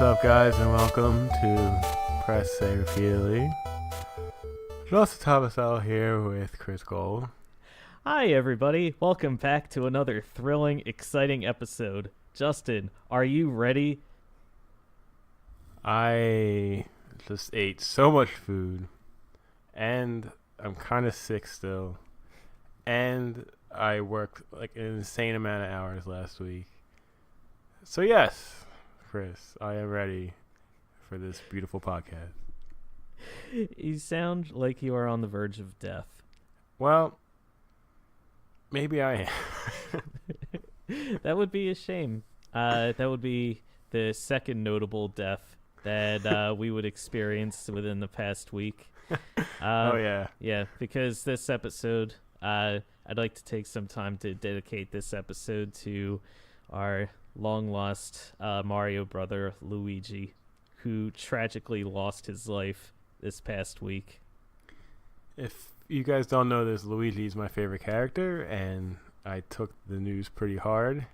up, guys, and welcome to Press Say Repeatedly. Just Thomas out here with Chris Gold. Hi, everybody. Welcome back to another thrilling, exciting episode. Justin, are you ready? I just ate so much food, and I'm kind of sick still, and I worked like an insane amount of hours last week. So yes, Chris, I am ready for this beautiful podcast. You sound like you are on the verge of death. Well, maybe I am. That would be a shame. That would be the second notable death that we would experience within the past week. Oh, yeah. Yeah, because this episode, I'd like to take some time to dedicate this episode to our long-lost Mario brother, Luigi, who tragically lost his life this past week. If you guys don't know this, Luigi is my favorite character, and I took the news pretty hard.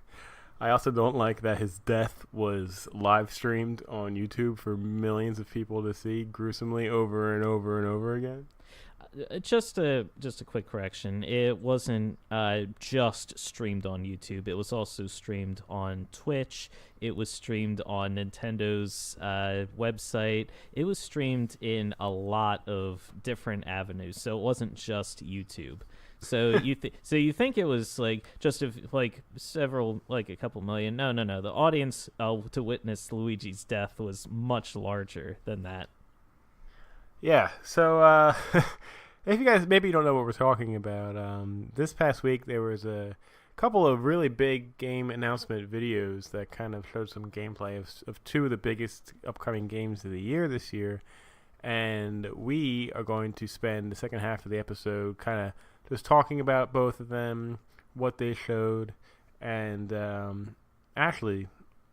I also don't like that his death was live streamed on YouTube for millions of people to see gruesomely over and over and over again. Just a quick correction. It wasn't just streamed on YouTube. It was also streamed on Twitch. It was streamed on Nintendo's website. It was streamed in a lot of different avenues. So it wasn't just YouTube. So you think it was like just a couple million? No. The audience to witness Luigi's death was much larger than that. Yeah, so if you guys maybe don't know what we're talking about, this past week there was a couple of really big game announcement videos that kind of showed some gameplay of two of the biggest upcoming games of the year this year, and we are going to spend the second half of the episode kind of just talking about both of them, what they showed, and actually,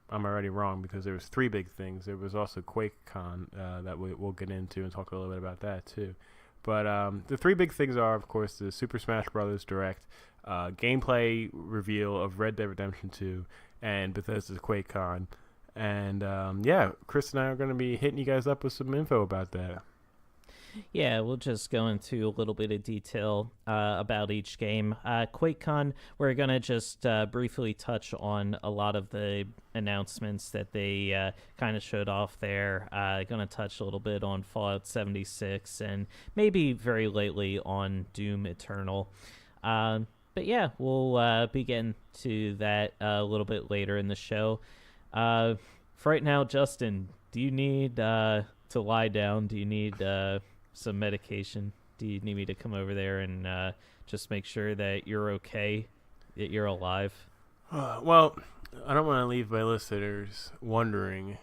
I'm already wrong because there was three big things. There was also QuakeCon that we'll get into and talk a little bit about that too. But the three big things are, of course, the Super Smash Bros. Direct, gameplay reveal of Red Dead Redemption 2, and Bethesda's QuakeCon. And yeah, Chris and I are going to be hitting you guys up with some info about that. Yeah, we'll just go into a little bit of detail about each game. QuakeCon, we're going to just briefly touch on a lot of the announcements that they kind of showed off there. Going to touch a little bit on Fallout 76 and maybe very lately on Doom Eternal. But yeah, we'll be getting to that a little bit later in the show. For right now, Justin, do you need to lie down? Do you need some medication? Do you need me to come over there and just make sure that you're okay, that you're alive? Well, I don't want to leave my listeners wondering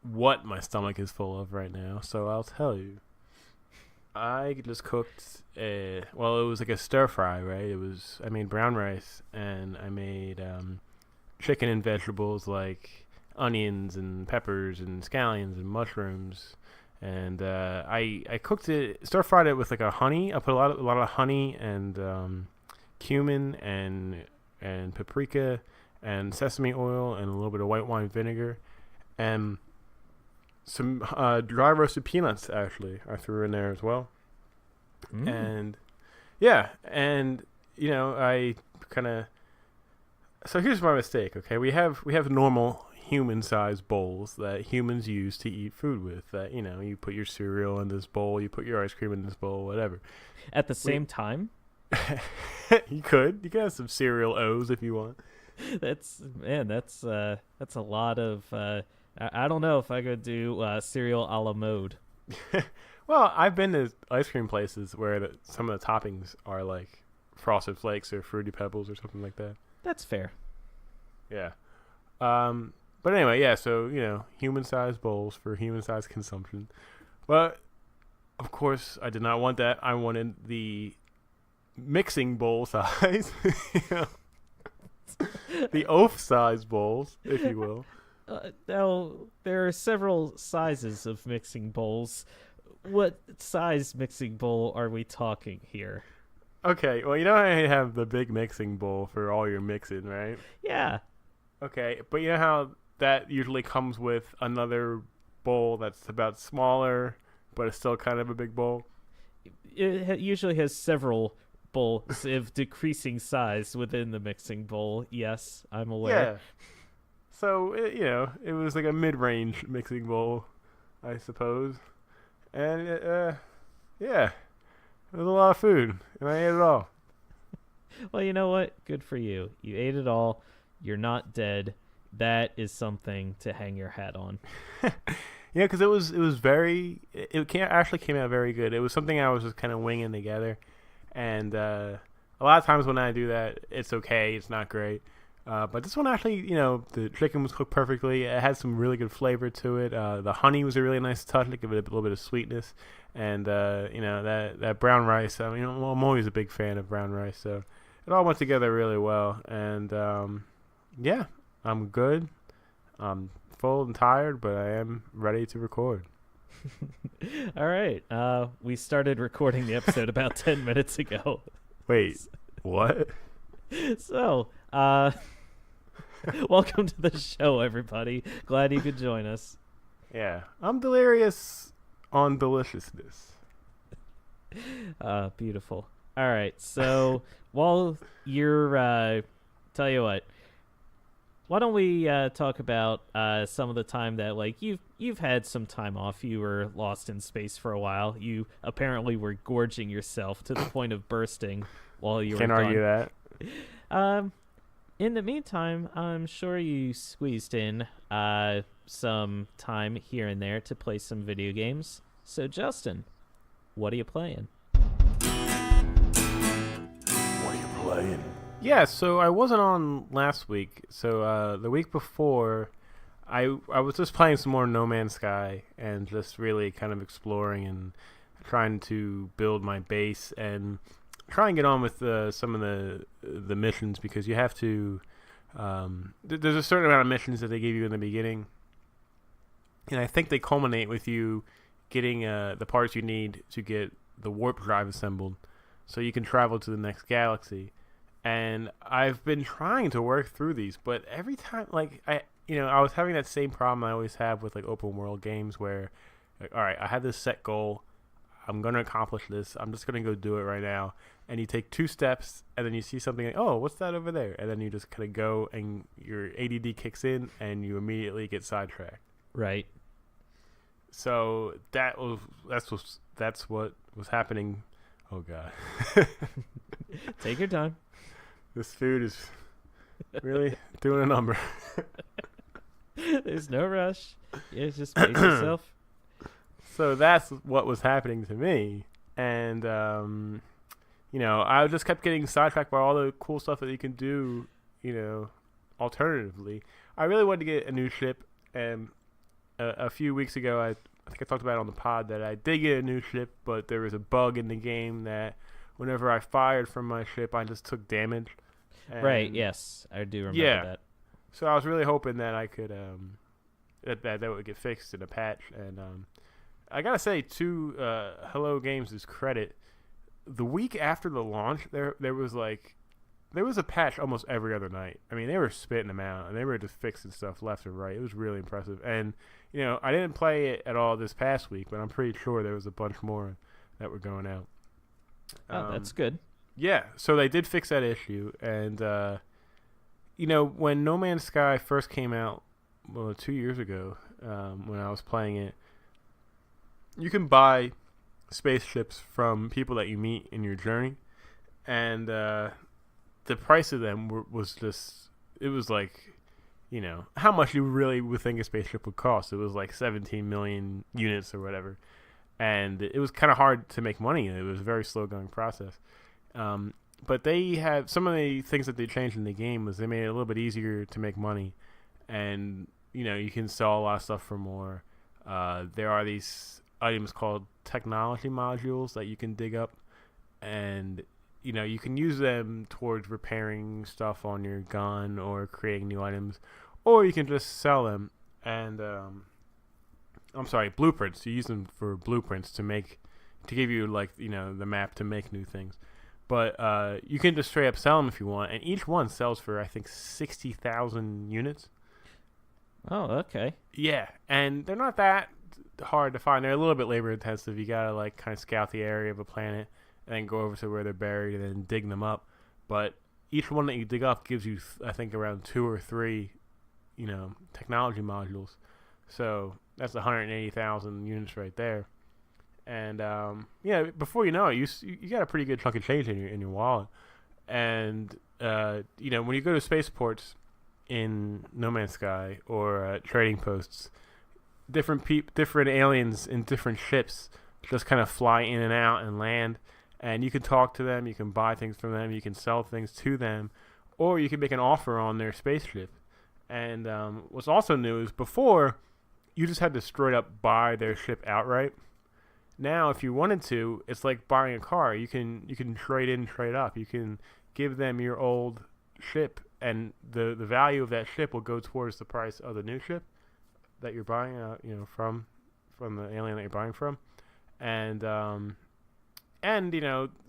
what my stomach is full of right now, so I'll tell you. I just cooked it was like a stir fry, right? I made brown rice, and I made chicken and vegetables like onions and peppers and scallions and mushrooms. And I cooked it, stir fried it with like a honey. I put a lot of honey and cumin and paprika and sesame oil and a little bit of white wine vinegar and some dry roasted peanuts. Actually, I threw in there as well. And yeah, and you know, I kind of. So here's my mistake. Okay, we have normal human-sized bowls that humans use to eat food with. That, you know, you put your cereal in this bowl, you put your ice cream in this bowl, whatever. At the same time? You could have some cereal O's if you want. That's a lot of. I don't know if I could do cereal a la mode. Well, I've been to ice cream places where some of the toppings are like Frosted Flakes or Fruity Pebbles or something like that. That's fair. Yeah. But anyway, yeah, so, you know, human-sized bowls for human-sized consumption. But, of course, I did not want that. I wanted the mixing bowl size. You know? The oaf-sized bowls, if you will. Now, there are several sizes of mixing bowls. What size mixing bowl are we talking here? Okay, well, you know how I have the big mixing bowl for all your mixing, right? Yeah. Okay, but you know how that usually comes with another bowl that's about smaller, but it's still kind of a big bowl. It usually has several bowls of decreasing size within the mixing bowl. Yes, I'm aware. Yeah. So it was like a mid-range mixing bowl, I suppose, and yeah, it was a lot of food, and I ate it all. Well, you know what? Good for you. You ate it all. You're not dead. That is something to hang your hat on. Yeah, because it was very actually came out very good. It was something I was just kind of winging together, and a lot of times when I do that, it's okay. It's not great. But this one actually, the chicken was cooked perfectly. It had some really good flavor to it. The honey was a really nice touch to give it a little bit of sweetness. And, that brown rice, I'm always a big fan of brown rice. So it all went together really well. And, yeah, I'm good. I'm full and tired, but I am ready to record. All right. We started recording the episode about 10 minutes ago. Wait, what? So, welcome to the show, everybody. Glad you could join us. Yeah, I'm delirious on deliciousness. Beautiful. All right, so while you're, tell you what, why don't we talk about some of the time that you've had some time off. You were lost in space for a while. You apparently were gorging yourself to the point of bursting while you were gone. Can't argue that. In the meantime, I'm sure you squeezed in some time here and there to play some video games. So, Justin, what are you playing? Yeah, so I wasn't on last week. So the week before, I was just playing some more No Man's Sky and just really kind of exploring and trying to build my base and try and get on with some of the missions, because you have to there's a certain amount of missions that they give you in the beginning, and I think they culminate with you getting the parts you need to get the warp drive assembled so you can travel to the next galaxy. And I've been trying to work through these, but every time I was having that same problem I always have with open world games where all right, I have this set goal, I'm going to accomplish this, I'm just going to go do it right now. And you take 2 steps, and then you see something like, oh, what's that over there? And then you just kind of go, and your ADD kicks in, and you immediately get sidetracked. Right. So that's what was happening. Oh, God. Take your time. This food is really doing a number. There's no rush. Yeah, just pace yourself. So that's what was happening to me. And, I just kept getting sidetracked by all the cool stuff that you can do, alternatively. I really wanted to get a new ship. And a few weeks ago, I think I talked about it on the pod that I did get a new ship, but there was a bug in the game that whenever I fired from my ship, I just took damage. Right, yes. I do remember that. So I was really hoping that I could that would get fixed in a patch. And I gotta say, to Hello Games' credit, the week after the launch, there was a patch almost every other night. I mean, they were spitting them out, and they were just fixing stuff left and right. It was really impressive. And I didn't play it at all this past week, but I'm pretty sure there was a bunch more that were going out. Oh, that's good. Yeah, so they did fix that issue, and when No Man's Sky first came out, 2 years ago, when I was playing it, you can buy spaceships from people that you meet in your journey, and the price of them was just, it was how much you really would think a spaceship would cost. It was 17 million units or whatever, and it was kind of hard to make money. It was a very slow going process. But they have some of the things that they changed in the game was they made it a little bit easier to make money, and you can sell a lot of stuff for more. There are these items called technology modules that you can dig up, and you can use them towards repairing stuff on your gun or creating new items, or you can just sell them. And blueprints. You use them for blueprints to give you the map to make new things. But you can just straight up sell them if you want, and each one sells for I think 60,000 units. Oh, okay. Yeah, and they're not that hard to find. They're a little bit labor intensive. You gotta like kind of scout the area of a planet and then go over to where they're buried and then dig them up. But each one that you dig up gives you, I think, around 2 or 3, technology modules. So that's 180,000 units right there. And before you know it, you got a pretty good chunk of change in your wallet. And when you go to spaceports in No Man's Sky or trading posts, different aliens in different ships just kind of fly in and out and land, and you can talk to them, you can buy things from them, you can sell things to them, or you can make an offer on their spaceship. And what's also new is before you just had to straight up buy their ship outright. Now, if you wanted to, it's like buying a car. You can trade in, trade up. You can give them your old ship, and the value of that ship will go towards the price of the new ship that you're buying, from the alien that you're buying from, and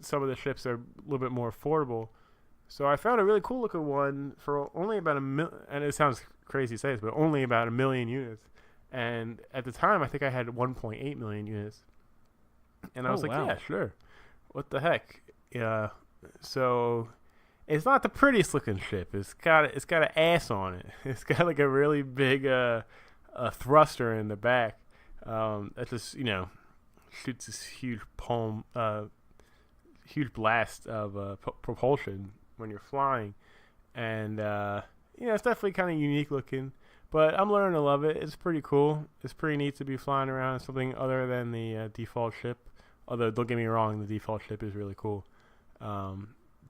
some of the ships are a little bit more affordable. So I found a really cool looking one for only about and it sounds crazy to say this, but only about 1 million units. And at the time, I think I had 1.8 million units, and I was like, wow. yeah, sure, what the heck, yeah. So it's not the prettiest looking ship. It's got an ass on it. It's got like a really big a thruster in the back that just shoots this huge blast of propulsion when you're flying, and it's definitely kind of unique looking. But I'm learning to love it. It's pretty cool. It's pretty neat to be flying around in something other than the default ship. Although don't get me wrong, the default ship is really cool.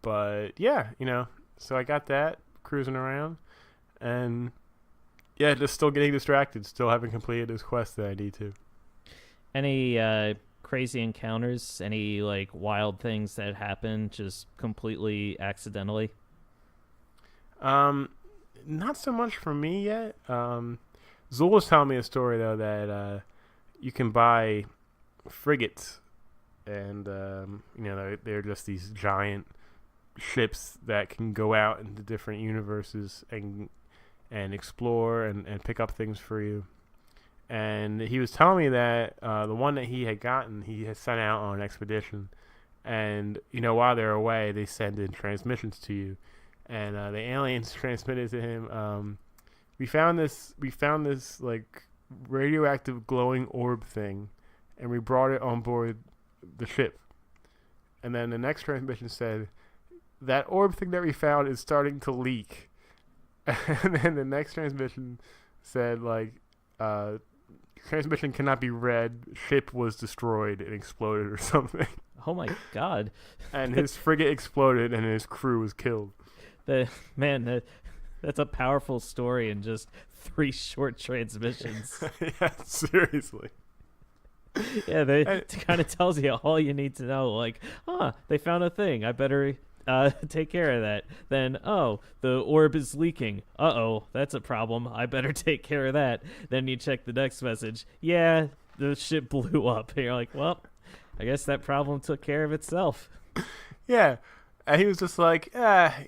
But yeah, so I got that cruising around, and yeah, just still getting distracted, still haven't completed this quest that I need to. Any crazy encounters? Any like wild things that happen just completely accidentally? Not so much for me yet. Zul was telling me a story though that you can buy frigates, and they're just these giant ships that can go out into different universes and explore and pick up things for you. And he was telling me that the one that he had gotten, he had sent out on an expedition, and while they're away, they send in transmissions to you, and the aliens transmitted to him. We found this like radioactive glowing orb thing, and we brought it on board the ship. And then the next transmission said, that orb thing that we found is starting to leak. And then the next transmission said, like, transmission cannot be read, ship was destroyed and exploded or something. Oh my god. And his frigate exploded and his crew was killed. That's a powerful story in just 3 short transmissions. Yeah, seriously. Yeah, it kind of tells you all you need to know. Like, they found a thing. I better take care of that. Then, the orb is leaking. That's a problem. I better take care of that. Then you check the next message. Yeah, the ship blew up. And you're like, well, I guess that problem took care of itself. Yeah. And he was just like, I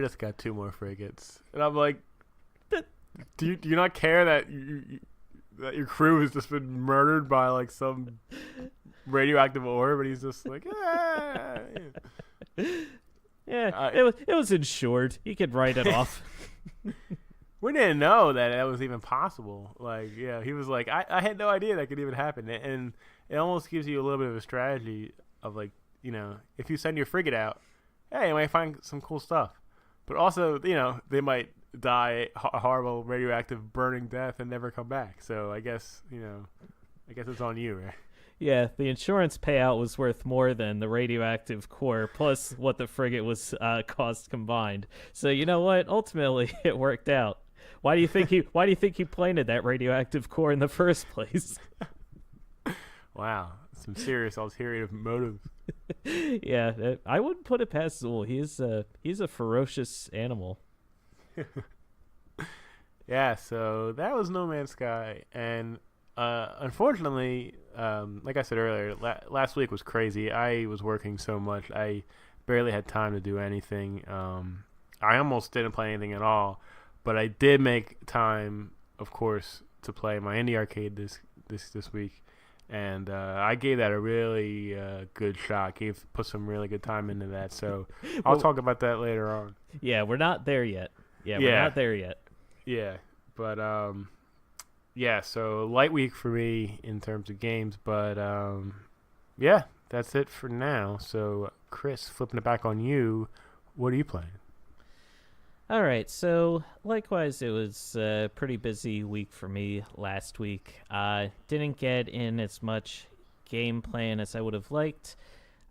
just got 2 more frigates. And I'm like, do you not care that that your crew has just been murdered by like some radioactive orb? And he's just like, Yeah, it was insured. He could write it off. We didn't know that was even possible. Like, yeah, he was like, I had no idea that could even happen. And it almost gives you a little bit of a strategy of like, if you send your frigate out, hey, you might find some cool stuff. But also, they might die a horrible radioactive burning death and never come back. So I guess it's on you, right? Yeah, the insurance payout was worth more than the radioactive core plus what the frigate was cost combined. So you know what? Ultimately, it worked out. Why do you think he planted that radioactive core in the first place? Wow, some serious ulterior motives. Yeah, I wouldn't put it past Zool. He's a ferocious animal. Yeah, so that was No Man's Sky, and unfortunately, like I said earlier, last week was crazy. I was working so much, I barely had time to do anything. I almost didn't play anything at all, but I did make time of course, to play my indie arcade this week, and I gave that a really good shot. Put some really good time into that. So I'll talk about that later on. Yeah, we're not there yet. We're not there yet. Yeah, but yeah. So light week for me in terms of games, but yeah, that's it for now. So Chris, flipping it back on you, what are you playing? All right, so likewise, it was a pretty busy week for me last week. Didn't get in as much game playing as I would have liked,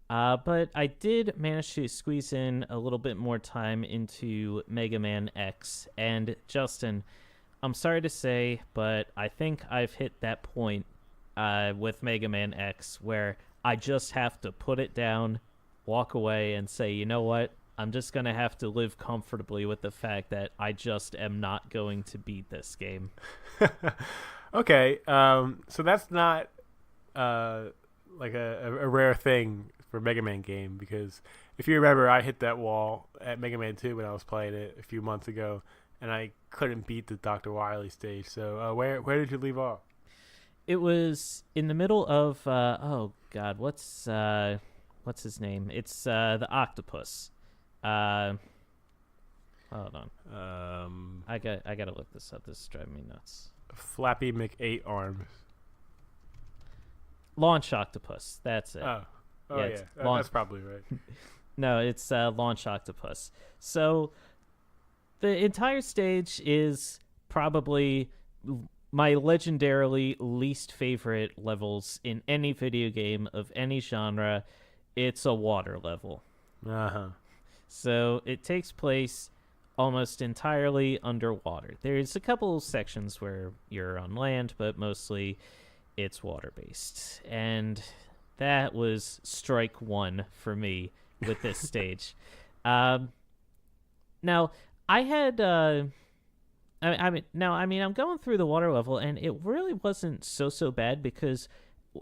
but I did manage to squeeze in a little bit more time into Mega Man X. And Justin, I'm sorry to say, but I think I've hit that point with Mega Man X where I just have to put it down, walk away, and say, you know what? I'm just going to have to live comfortably with the fact that I just am not going to beat this game. Okay, so that's not like a rare thing for a Mega Man game, because if you remember, I hit that wall at Mega Man 2 when I was playing it a few months ago, and I couldn't beat the Dr. Wily stage. So where did you leave off? It was in the middle of, oh God, what's his name? It's the octopus. Hold on. I gotta look this up. This is driving me nuts. Flappy McEight Arms. Launch Octopus. That's it. Oh yeah. That's probably right. No, it's Launch Octopus. So the entire stage is probably my legendarily least favorite levels in any video game of any genre. It's a water level. Uh-huh. So it takes place almost entirely underwater. There's a couple sections where you're on land, but mostly it's water-based. And that was strike one for me with this stage. Now, I had... I'm going through the water level, and it really wasn't so bad because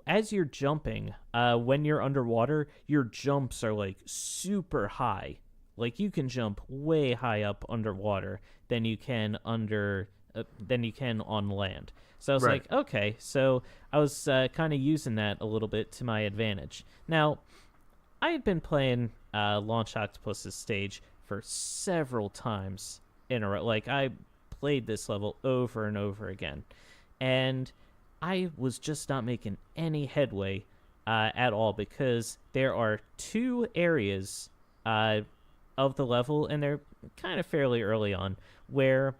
as you're jumping, when you're underwater, your jumps are, like, super high. Like, you can jump way high up underwater than you can on land. So I was like, okay. So I was kind of using that a little bit to my advantage. Now, I had been playing Launch Octopus's stage for several times in a row. Like, I played this level over and over again. And I was just not making any headway at all because there are two areas of the level, and they're kind of fairly early on, where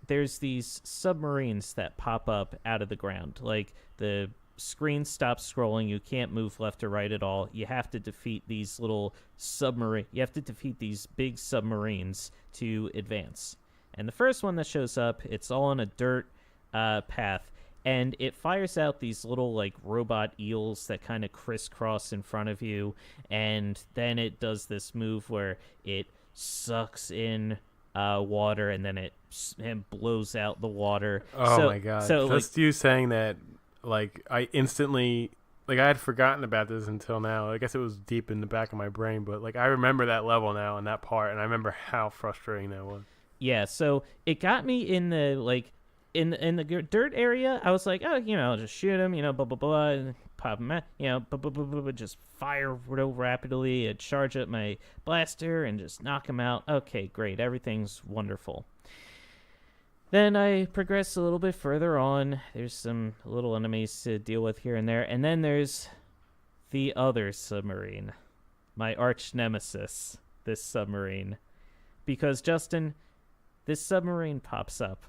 there's these submarines that pop up out of the ground. Like, the screen stops scrolling, you can't move left or right at all. You have to defeat these big submarines to advance. And the first one that shows up, it's all on a dirt path, and it fires out these little, like, robot eels that kind of crisscross in front of you, and then it does this move where it sucks in water, and then it blows out the water. Oh, my God. So, just you saying that, like, I instantly... Like, I had forgotten about this until now. I guess it was deep in the back of my brain, but, like, I remember that level now and that part, and I remember how frustrating that was. Yeah, so it got me in the, like... In the dirt area, I was like, oh, I'll just shoot him, blah, blah, blah, and pop him out, blah, blah, blah, blah, just fire real rapidly and charge up my blaster and just knock him out. Okay, great. Everything's wonderful. Then I progress a little bit further on. There's some little enemies to deal with here and there. And then there's the other submarine. My arch nemesis, this submarine. Because, Justin, this submarine pops up.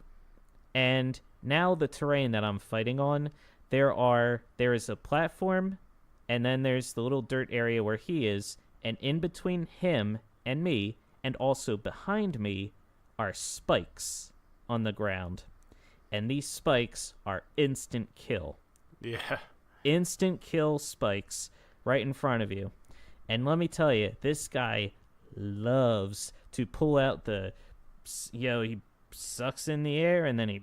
And now the terrain that I'm fighting on, there is a platform, and then there's the little dirt area where he is, and in between him and me, and also behind me, are spikes on the ground. And these spikes are instant kill. Yeah. Instant kill spikes right in front of you. And let me tell you, this guy loves to pull out he sucks in the air, and then he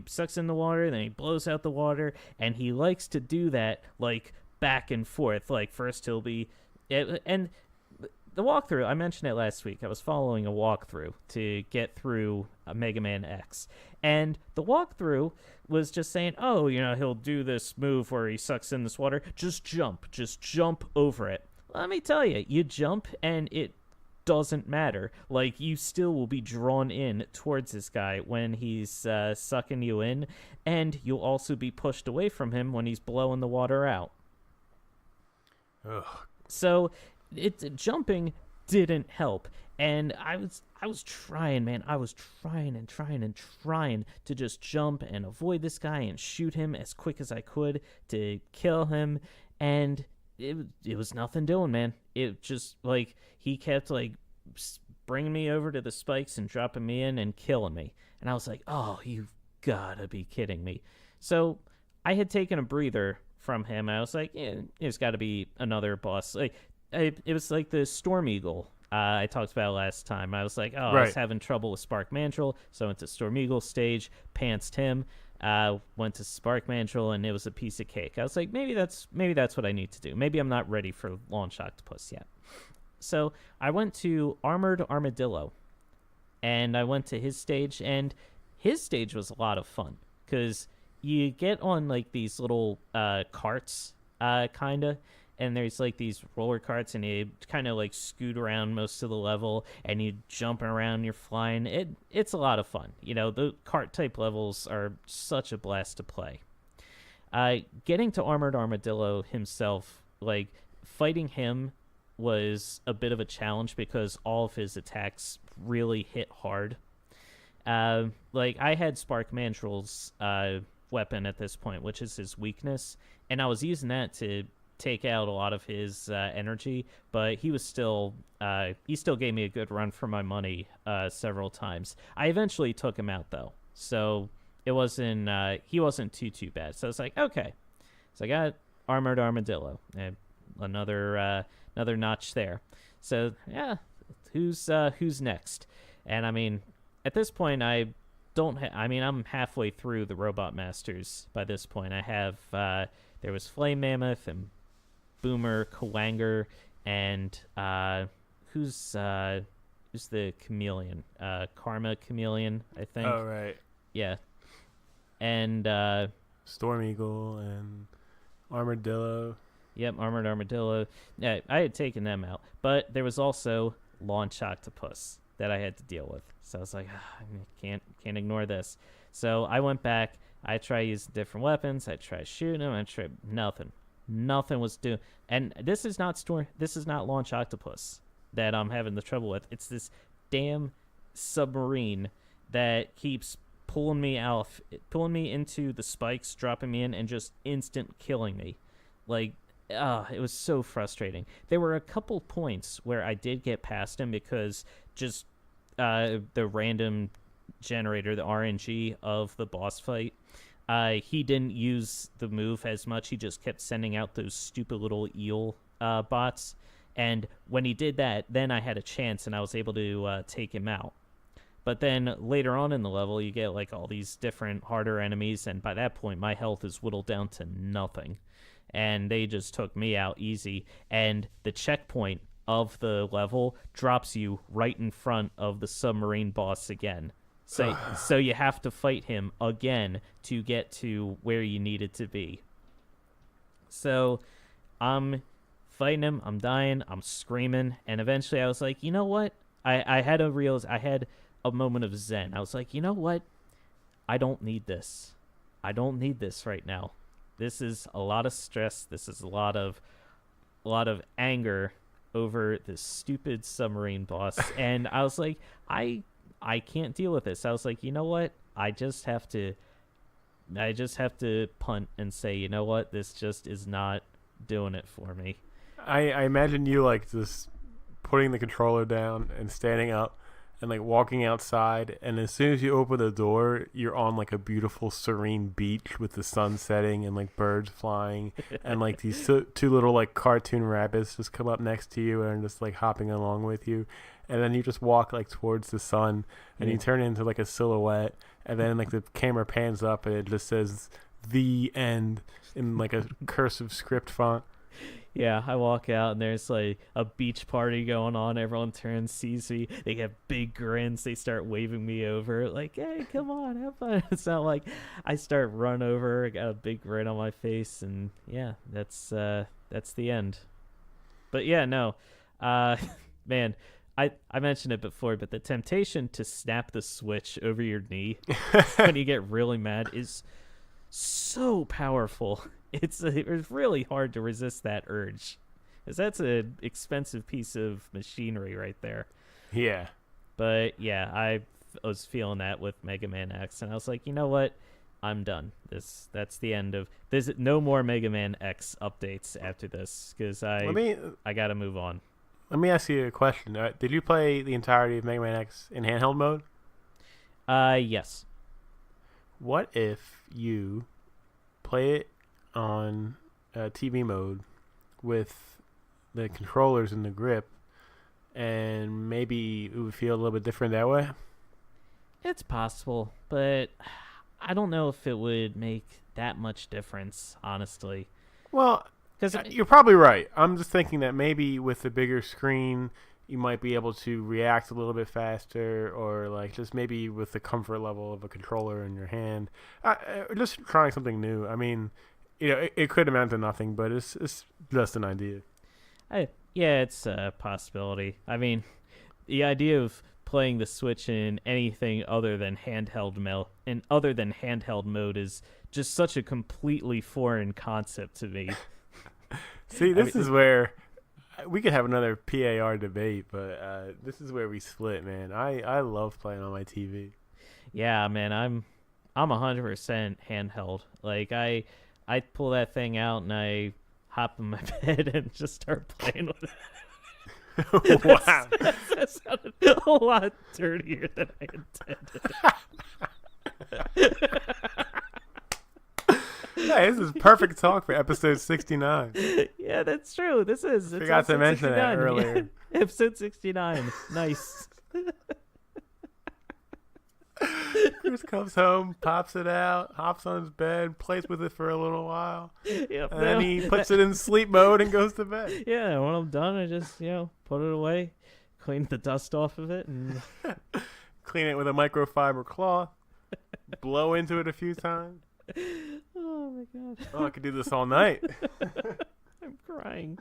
sucks in the water, and then he blows out the water, and he likes to do that, like, back and forth. Like, first he'll be... And the walkthrough, I mentioned it last week. I was following a walkthrough to get through Mega Man X. And the walkthrough was just saying, oh, he'll do this move where he sucks in this water. Just jump over it. Let me tell you, you jump and it doesn't matter. Like, you still will be drawn in towards this guy when he's sucking you in, and you'll also be pushed away from him when he's blowing the water out. Ugh. So jumping didn't help, and I was trying, man. I was trying to just jump and avoid this guy and shoot him as quick as I could to kill him, and it was nothing doing, man. It just, like, he kept, like, bringing me over to the spikes and dropping me in and killing me. And I was like, oh, you've gotta be kidding me. So I had taken a breather from him. I was like, yeah, there's got to be another boss. Like, it was like the Storm Eagle I talked about last time. I was like, oh, I was having trouble with Spark Mandrill, so I went to Storm Eagle stage, pantsed him, went to Spark Mandrill, and it was a piece of cake. I was like, maybe that's what I need to do. Maybe I'm not ready for Launch Octopus yet. So I went to Armored Armadillo, and I went to his stage, and his stage was a lot of fun, because you get on, like, these little carts, kind of, and there's, like, these roller carts, and you kind of, like, scoot around most of the level, and you jumping around, you're flying. It's a lot of fun. The cart-type levels are such a blast to play. Getting to Armored Armadillo himself, like, fighting him was a bit of a challenge because all of his attacks really hit hard. Like, I had Spark Mandrill's weapon at this point, which is his weakness, and I was using that to take out a lot of his energy, but he still gave me a good run for my money several times. I eventually took him out, though, so he wasn't too bad. So I was like, okay, so I got Armored Armadillo, another notch there. So yeah, who's next? And I mean, at this point, I'm halfway through the Robot Masters by this point. I have there was Flame Mammoth and Boomer Kawanger, and who's the chameleon? Karma Chameleon, I think. Oh, right. Yeah. And Storm Eagle and Armadillo. Yep, Armored Armadillo. Yeah, I had taken them out, but there was also Launch Octopus that I had to deal with. So I was like, I can't ignore this. So I went back. I tried using different weapons. I tried shooting them. I tried nothing. Nothing was doing. And this is not Launch Octopus that I'm having the trouble with. It's this damn submarine that keeps pulling me into the spikes, dropping me in, and just instant killing me. Like, it was so frustrating. There were a couple points where I did get past him because just the random generator, the RNG of the boss fight, he didn't use the move as much. He just kept sending out those stupid little eel bots. And when he did that, then I had a chance and I was able to take him out. But then later on in the level, you get like all these different harder enemies. And by that point, my health is whittled down to nothing. And they just took me out easy. And the checkpoint of the level drops you right in front of the submarine boss again. So you have to fight him again to get to where you needed to be. So I'm fighting him. I'm dying. I'm screaming. And eventually I was like, you know what? I had a moment of zen. I was like, you know what? I don't need this. I don't need this right now. This is a lot of stress. This is a lot of anger over this stupid submarine boss. And I was like, I can't deal with this. I was like, you know what? I just have to punt and say, you know what? This just is not doing it for me. I imagine you like just putting the controller down and standing up and like walking outside, and as soon as you open the door, you're on like a beautiful serene beach with the sun setting and like birds flying, and like these two little like cartoon rabbits just come up next to you and just like hopping along with you, and then you just walk like towards the sun and you turn into like a silhouette, and then like the camera pans up and it just says "The End" in like a cursive script font. Yeah, I walk out and there's like a beach party going on. Everyone turns, sees me. They get big grins. They start waving me over, like, "Hey, come on, have fun." It's not like I start run over. I got a big grin on my face, and yeah, that's the end. But yeah, no, uh, man, I mentioned it before, but the temptation to snap the switch over your knee when you get really mad is so powerful. It's really hard to resist that urge, because that's an expensive piece of machinery right there. Yeah. But yeah, I was feeling that with Mega Man X, and I was like, you know what? I'm done. That's the end of this. No more Mega Man X updates after this, because I gotta move on. Let me ask you a question. Did you play the entirety of Mega Man X in handheld mode? Yes. What if you play it on TV mode with the controllers and the grip, and maybe it would feel a little bit different that way? It's possible, but I don't know if it would make that much difference, honestly. Well, Because you're probably right. I'm just thinking that maybe with the bigger screen, you might be able to react a little bit faster, or like just maybe with the comfort level of a controller in your hand. Just trying something new. I mean, it could amount to nothing, but it's just an idea. yeah, it's a possibility. I mean, the idea of playing the Switch in anything other than handheld mode is just such a completely foreign concept to me. See, this is where we could have another PAR debate, but this is where we split, man. I love playing on my TV. Yeah, man, I'm 100% handheld. Like I pull that thing out and I hop in my bed and just start playing with it. Wow. That sounded a lot dirtier than I intended. Hey, this is perfect talk for episode 69. Yeah, that's true. This is. It's Forgot to episode mention that 69. earlier. Episode 69. Nice. Chris comes home, pops it out, hops on his bed, plays with it for a little while, Yep, and then he puts it in sleep mode and goes to bed. Yeah, when I'm done, I just put it away, clean the dust off of it, and Clean it with a microfiber cloth, blow into it a few times. oh my god, Oh, I could do this all night. I'm crying.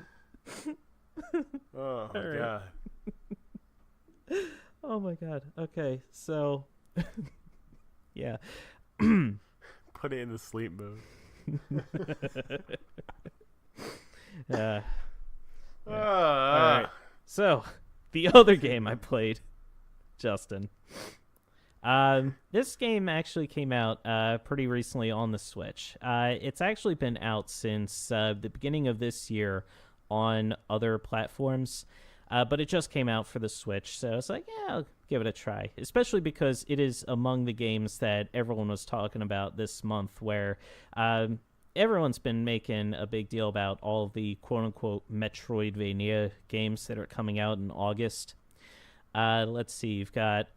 Oh my right. god. Oh my god. Okay, so yeah. Put it in the sleep mode. All right. So, the other game I played, Justin. This game actually came out pretty recently on the Switch. It's actually been out since the beginning of this year on other platforms, but it just came out for the Switch, so I was like, yeah, I'll give it a try, especially because it is among the games that everyone was talking about this month, where everyone's been making a big deal about all of the quote-unquote Metroidvania games that are coming out in August. Let's see, you've got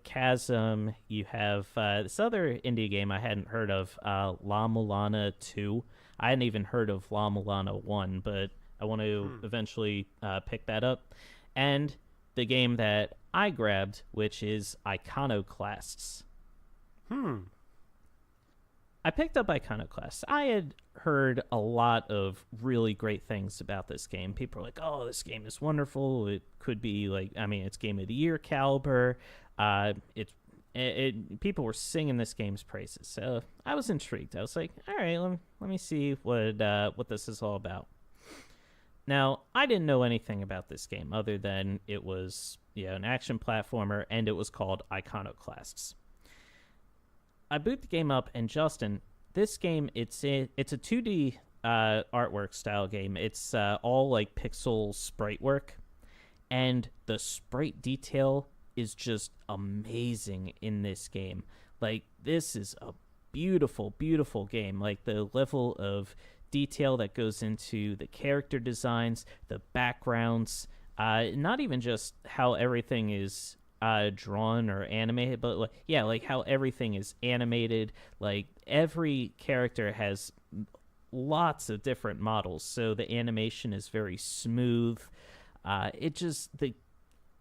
Chasm, you have this other indie game I hadn't heard of, La Mulana 2. I hadn't even heard of La Mulana 1, but I want to eventually pick that up. And the game that I grabbed, which is Iconoclasts. I picked up Iconoclasts. I had heard a lot of really great things about this game. People are like, oh, this game is wonderful. It could be it's Game of the Year caliber. People were singing this game's praises. So I was intrigued. I was like, all right, let me see what this is all about. Now, I didn't know anything about this game other than it was an action platformer, and it was called Iconoclasts. I boot the game up, and Justin, this game, it's a 2D artwork style game. It's all like pixel sprite work, and the sprite detail is just amazing in this game. Like, this is a beautiful, beautiful game. Like, the level of detail that goes into the character designs, the backgrounds, not even just how everything is drawn or animated, but like how everything is animated. Like, every character has lots of different models, so the animation is very smooth.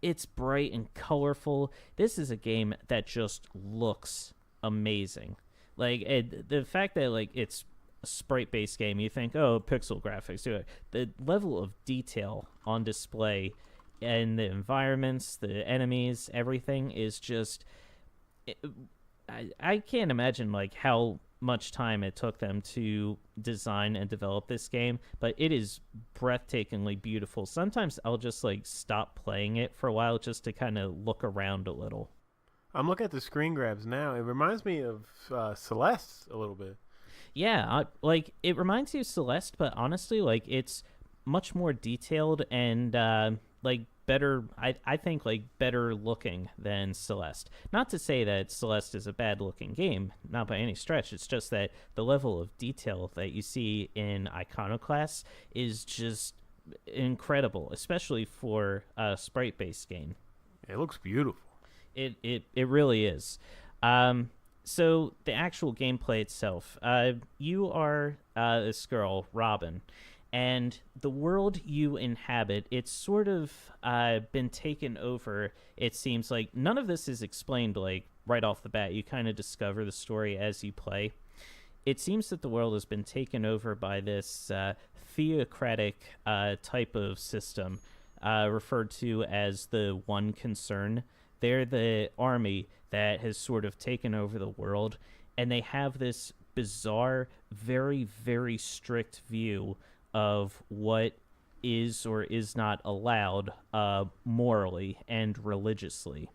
It's bright and colorful. This is a game that just looks amazing. The fact that it's a sprite-based game, you think, oh, pixel graphics. The level of detail on display and the environments, the enemies, everything is just. I can't imagine how much time it took them to design and develop this game, but it is breathtakingly beautiful. Sometimes I'll just stop playing it for a while just to kind of look around a little. I'm looking at the screen grabs now. It reminds me of Celeste a little bit. Yeah, it reminds you of Celeste, but honestly, it's much more detailed and better. I think better looking than Celeste. Not to say that Celeste is a bad looking game, not by any stretch. It's just that the level of detail that you see in Iconoclasts is just incredible, especially for a sprite based game. It looks beautiful. It really is. So the actual gameplay itself, you are this girl, Robin, and the world you inhabit, it's sort of been taken over. It seems like none of this is explained right off the bat. You kind of discover the story as you play. It seems that the world has been taken over by this theocratic type of system referred to as the One Concern. They're the army that has sort of taken over the world, and they have this bizarre, very, very strict view of what is or is not allowed morally and religiously.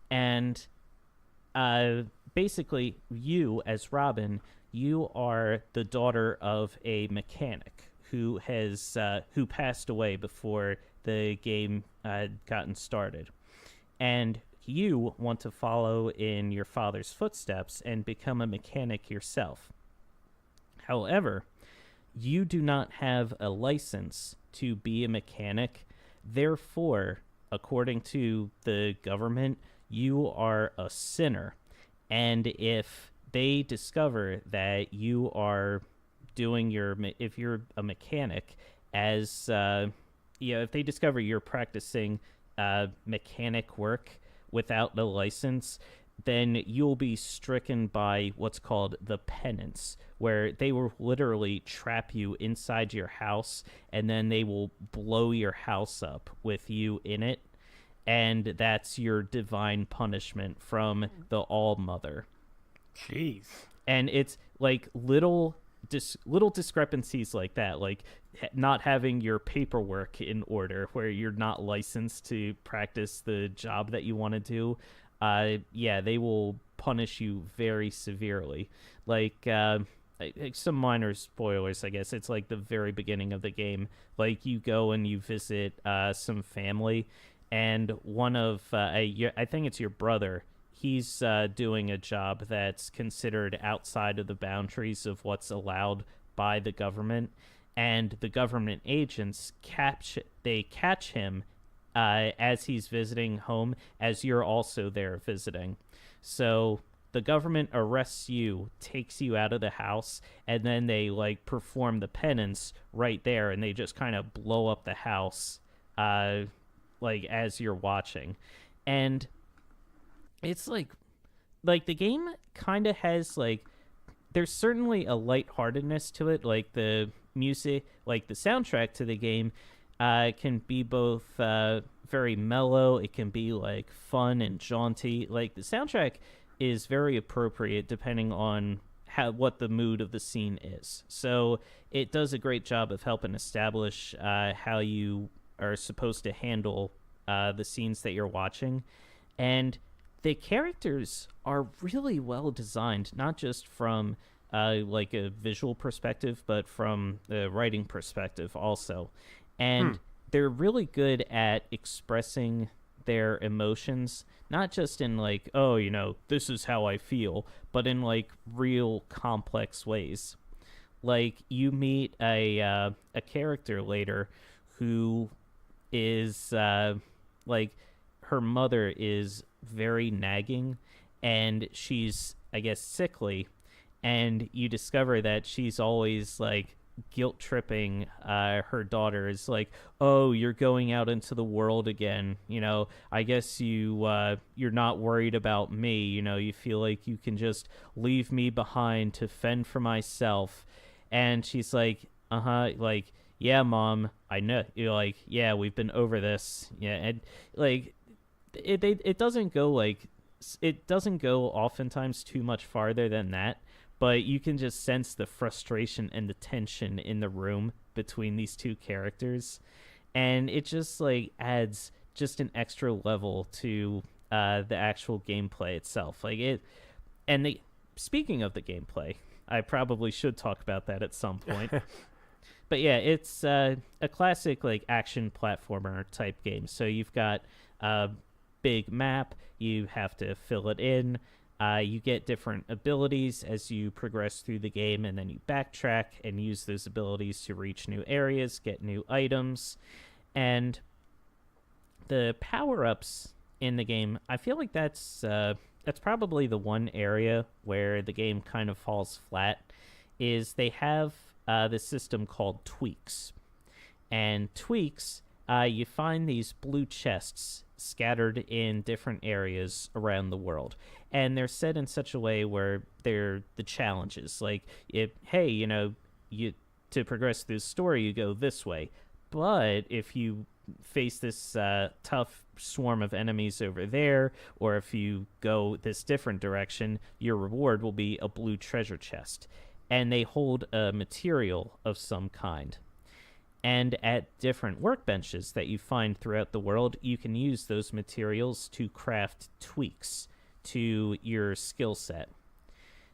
And basically, you, as Robin, you are the daughter of a mechanic who passed away before the game had gotten started. And you want to follow in your father's footsteps and become a mechanic yourself. However, you do not have a license to be a mechanic. Therefore, according to the government, you are a sinner. And if they discover that you are if you're a mechanic, if they discover you're practicing mechanic work without the license, then you'll be stricken by what's called the penance, where they will literally trap you inside your house, and then they will blow your house up with you in it, and that's your divine punishment from the All-Mother. Jeez. And it's little discrepancies like that, not having your paperwork in order, where you're not licensed to practice the job that you want to do. They will punish you very severely. Some minor spoilers, I guess. It's the very beginning of the game. You go and you visit some family, and one of I think it's your brother. He's doing a job that's considered outside of the boundaries of what's allowed by the government, and the government agents catch him as he's visiting home, as you're also there visiting. So the government arrests you, takes you out of the house, and then they perform the penance right there, and they just kind of blow up the house as you're watching. And it's the game kind of has there's certainly a lightheartedness to it. The music, the soundtrack to the game can be both very mellow. It can be fun and jaunty. The soundtrack is very appropriate depending on what the mood of the scene is. So it does a great job of helping establish how you are supposed to handle the scenes that you're watching. And the characters are really well designed, not just from a visual perspective, but from the writing perspective also. And they're really good at expressing their emotions, not just in this is how I feel, but in real complex ways. You meet a character later who is her mother is very nagging, and she's, I guess, sickly, and you discover that she's always like guilt tripping her daughter. Is like, oh, you're going out into the world again, I guess you're not worried about me, you feel like you can just leave me behind to fend for myself. And she's like, like, yeah, mom, I know. You're like, yeah, we've been over this. Yeah. And like it doesn't go like, it doesn't go oftentimes too much farther than that, but you can just sense the frustration and the tension in the room between these two characters, and it just like adds just an extra level to the actual gameplay itself. Like it, and the speaking of the gameplay, I probably should talk about that at some point. But yeah, it's a classic like action platformer type game. So you've got a big map, you have to fill it in. You get different abilities as you progress through the game, and then you backtrack and use those abilities to reach new areas, get new items. And the power-ups in the game, I feel like that's probably the one area where the game kind of falls flat, is they have this system called tweaks. And tweaks, you find these blue chests scattered in different areas around the world, and they're set in such a way where they're the challenges. Like, hey, you to progress through the story, you go this way, but if you face this tough swarm of enemies over there, or if you go this different direction, your reward will be a blue treasure chest, and they hold a material of some kind. And at different workbenches that you find throughout the world, you can use those materials to craft tweaks to your skill set.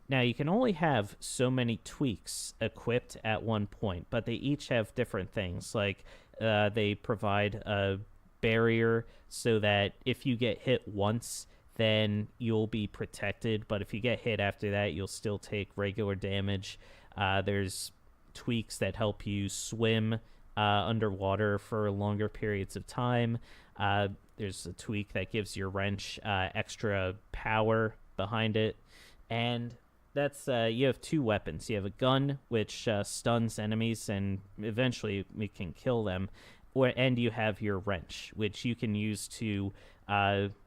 Now, you can only have so many tweaks equipped at one point, but they each have different things. Like, they provide a barrier so that if you get hit once, then you'll be protected. But if you get hit after that, you'll still take regular damage. There's tweaks that help you swim underwater for longer periods of time. There's a tweak that gives your wrench extra power behind it. And that's you have two weapons. You have a gun, which stuns enemies and eventually we can kill them. And you have your wrench, which you can use to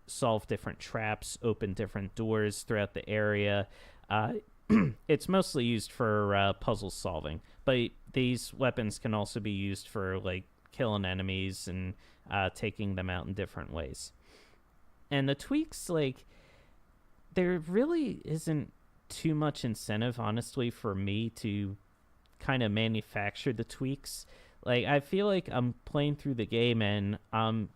solve different traps, open different doors throughout the area. It's mostly used for puzzle solving, but these weapons can also be used for like killing enemies and taking them out in different ways. And the tweaks, like, there really isn't too much incentive, honestly, for me to kind of manufacture the tweaks. Like, I feel like I'm playing through the game and I'm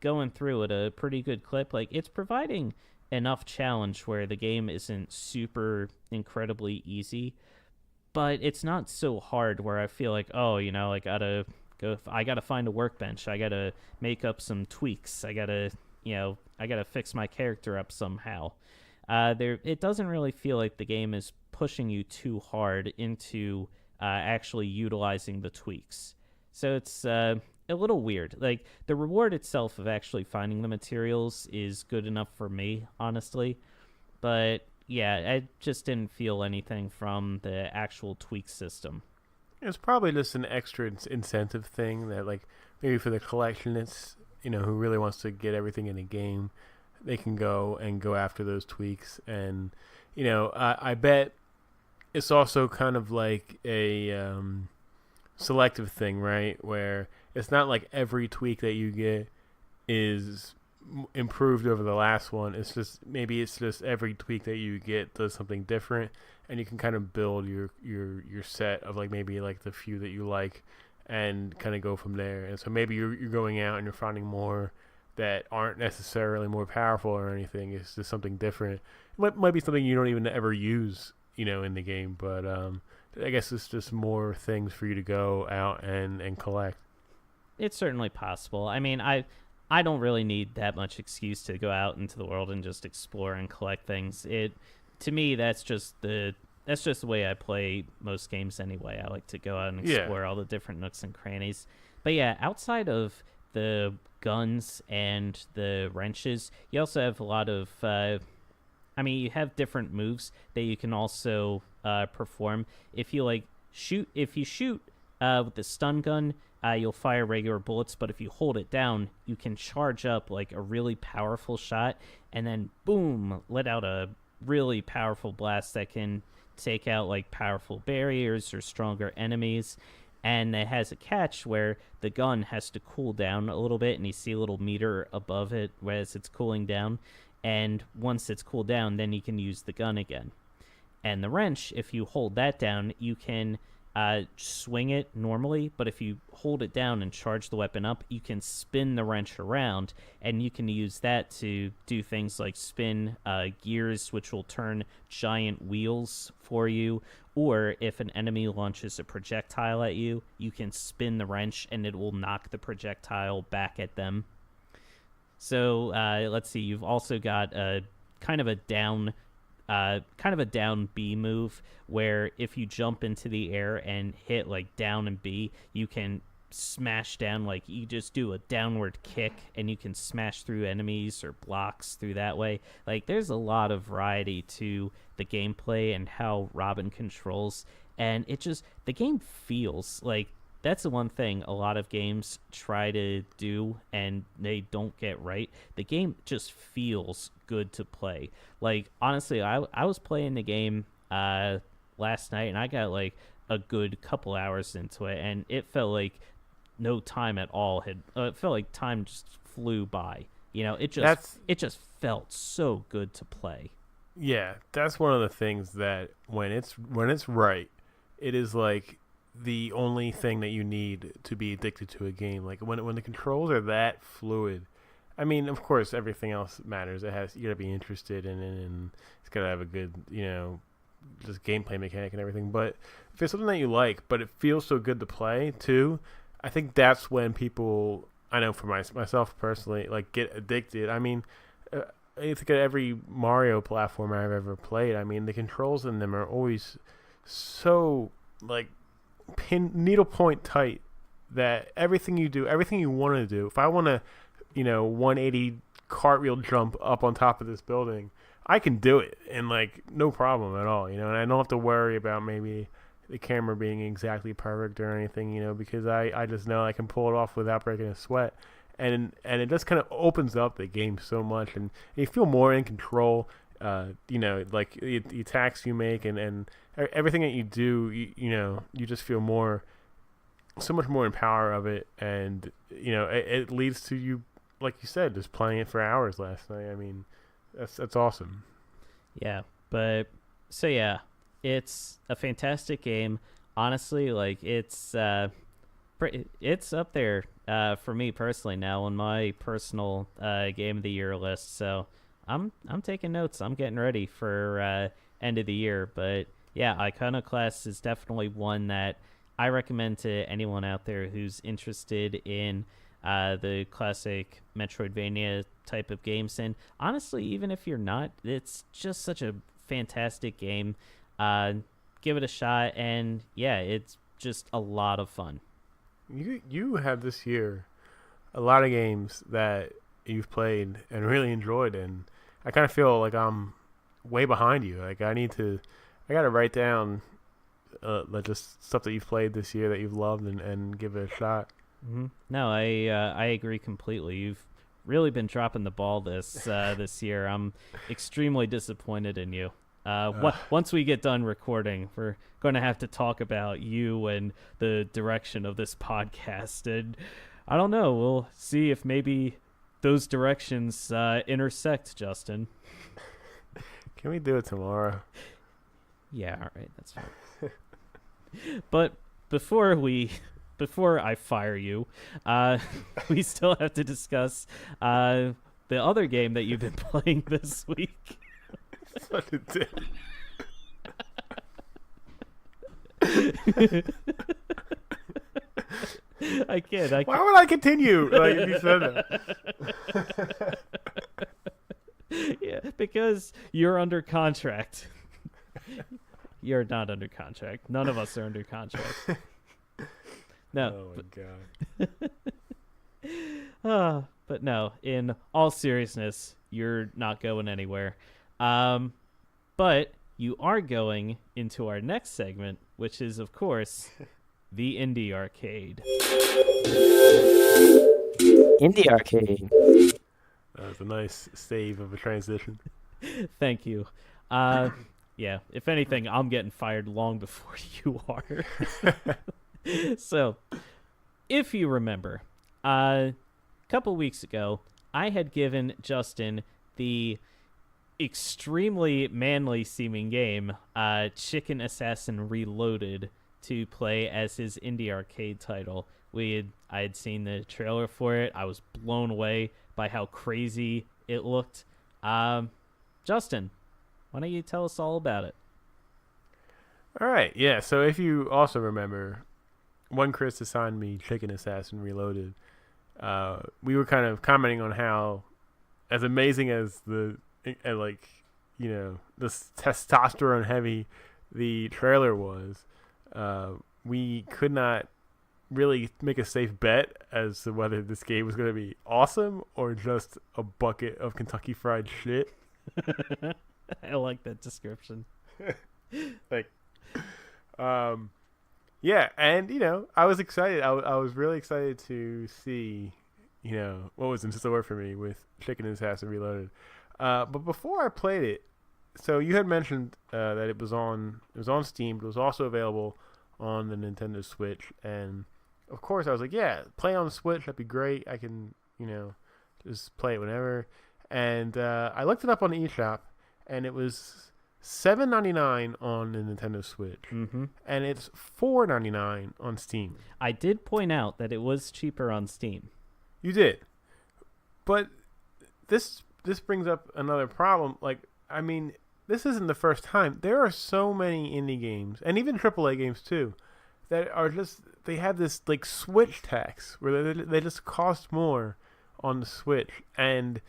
going through at a pretty good clip. Like, it's providing enough challenge where the game isn't super incredibly easy, but it's not so hard where I feel like, oh, I gotta find a workbench, I gotta make up some tweaks, I gotta fix my character up somehow. It doesn't really feel like the game is pushing you too hard into actually utilizing the tweaks. So it's a little weird. Like, the reward itself of actually finding the materials is good enough for me, honestly. But yeah, I just didn't feel anything from the actual tweak system. It's probably just an extra incentive thing that, like, maybe for the collectionists, who really wants to get everything in the game, they can go after those tweaks. And, I bet it's also kind of like a selective thing, right? Where it's not like every tweak that you get is improved over the last one. It's just every tweak that you get does something different, and you can kind of build your set of, like, maybe like the few that you like and kind of go from there. And so maybe you're going out and you're finding more that aren't necessarily more powerful or anything. It's just something different. It might be something you don't even ever use, in the game, but I guess it's just more things for you to go out and collect. It's certainly possible. I mean, I don't really need that much excuse to go out into the world and just explore and collect things. To me, that's just the way I play most games anyway. I like to go out and explore all the different nooks and crannies. But yeah, outside of the guns and the wrenches, you also have a lot of I mean, you have different moves that you can also perform. If you shoot with the stun gun, you'll fire regular bullets. But if you hold it down, you can charge up like a really powerful shot, and then boom, let out a really powerful blast that can take out like powerful barriers or stronger enemies. And it has a catch where the gun has to cool down a little bit, and you see a little meter above it as it's cooling down. And once it's cooled down, then you can use the gun again. And the wrench, if you hold that down, you can swing it normally, but if you hold it down and charge the weapon up, you can spin the wrench around, and you can use that to do things like spin gears, which will turn giant wheels for you. Or if an enemy launches a projectile at you, you can spin the wrench, and it will knock the projectile back at them. So let's see. You've also got a kind of a down B move where if you jump into the air and hit like down and B, you can smash down. Like you just do a downward kick, and you can smash through enemies or blocks through that way. Like there's a lot of variety to the gameplay and how Robin controls, and the game feels like. That's the one thing a lot of games try to do and they don't get right. The game just feels good to play. Like, honestly, I was playing the game last night, and I got, like, a good couple hours into it, and it felt like no time at all it felt like time just flew by. You know, it just felt so good to play. Yeah, that's one of the things that when it's right, it is like the only thing that you need to be addicted to a game. Like when the controls are that fluid, I mean, of course, everything else matters. You gotta be interested in it, and it's gotta have a good, just gameplay mechanic and everything. But if it's something that you like, but it feels so good to play too, I think that's when people, I know for myself personally, like get addicted. I mean, I think at every Mario platformer I've ever played, I mean, the controls in them are always so like needlepoint tight that everything you do, everything you want to do. If I want to, 180 cartwheel jump up on top of this building, I can do it, and like no problem at all, and I don't have to worry about maybe the camera being exactly perfect or anything, because I just know I can pull it off without breaking a sweat, and it just kind of opens up the game so much, and you feel more in control. Like the attacks you make and everything that you do, you just feel so much more in power of it, and it leads to you, like you said, just playing it for hours last night. I mean, that's awesome. Yeah, but so yeah, it's a fantastic game. Honestly, like it's up there for me personally now on my personal game of the year list. So I'm taking notes. I'm getting ready for end of the year. But yeah, Iconoclasts is definitely one that I recommend to anyone out there who's interested in the classic Metroidvania type of games. And honestly, even if you're not, it's just such a fantastic game. Give it a shot, and yeah, it's just a lot of fun. You have this year a lot of games that you've played and really enjoyed, and I kind of feel like I'm way behind you. Like I got to write down like just stuff that you've played this year that you've loved and give it a shot. Mm-hmm. No, I agree completely. You've really been dropping the ball this year. I'm extremely disappointed in you. Once we get done recording, we're going to have to talk about you and the direction of this podcast. And I don't know. We'll see if maybe those directions intersect, Justin. Can we do it tomorrow? Yeah, all right. That's fine. But before I fire you, we still have to discuss the other game that you've been playing this week. Such a dick. I can't. Why would I continue? Like if you said that. Yeah, because you're under contract. You're not under contract. None of us are under contract. No. Oh my god. But no, in all seriousness, you're not going anywhere. But you are going into our next segment, which is, of course, the Indie Arcade. Indie Arcade. That was a nice save of a transition. Thank you. Yeah, if anything, I'm getting fired long before you are. So, if you remember, a couple weeks ago, I had given Justin the extremely manly seeming game, Chicken Assassin Reloaded, to play as his Indie Arcade title. I had seen the trailer for it. I was blown away by how crazy it looked. Justin, why don't you tell us all about it? All right, yeah. So if you also remember, when Chris assigned me Chicken Assassin Reloaded, we were kind of commenting on how, as amazing as the this testosterone heavy the trailer was, we could not really make a safe bet as to whether this game was going to be awesome or just a bucket of Kentucky Fried shit. I like that description. Yeah, and I was excited. I was really excited to see, what was in store for me with Chicken Assassin Reloaded. But before I played it, so you had mentioned that it was on Steam, but it was also available on the Nintendo Switch, and of course I was like, yeah, play on the Switch, that'd be great. I can, just play it whenever. And I looked it up on the eShop, and it was $7.99 on the Nintendo Switch, and it's $4.99 on Steam. I did point out that it was cheaper on Steam. You did, but this brings up another problem. This isn't the first time. There are so many indie games, and even AAA games too, that are they have this Switch tax where they just cost more on the Switch, and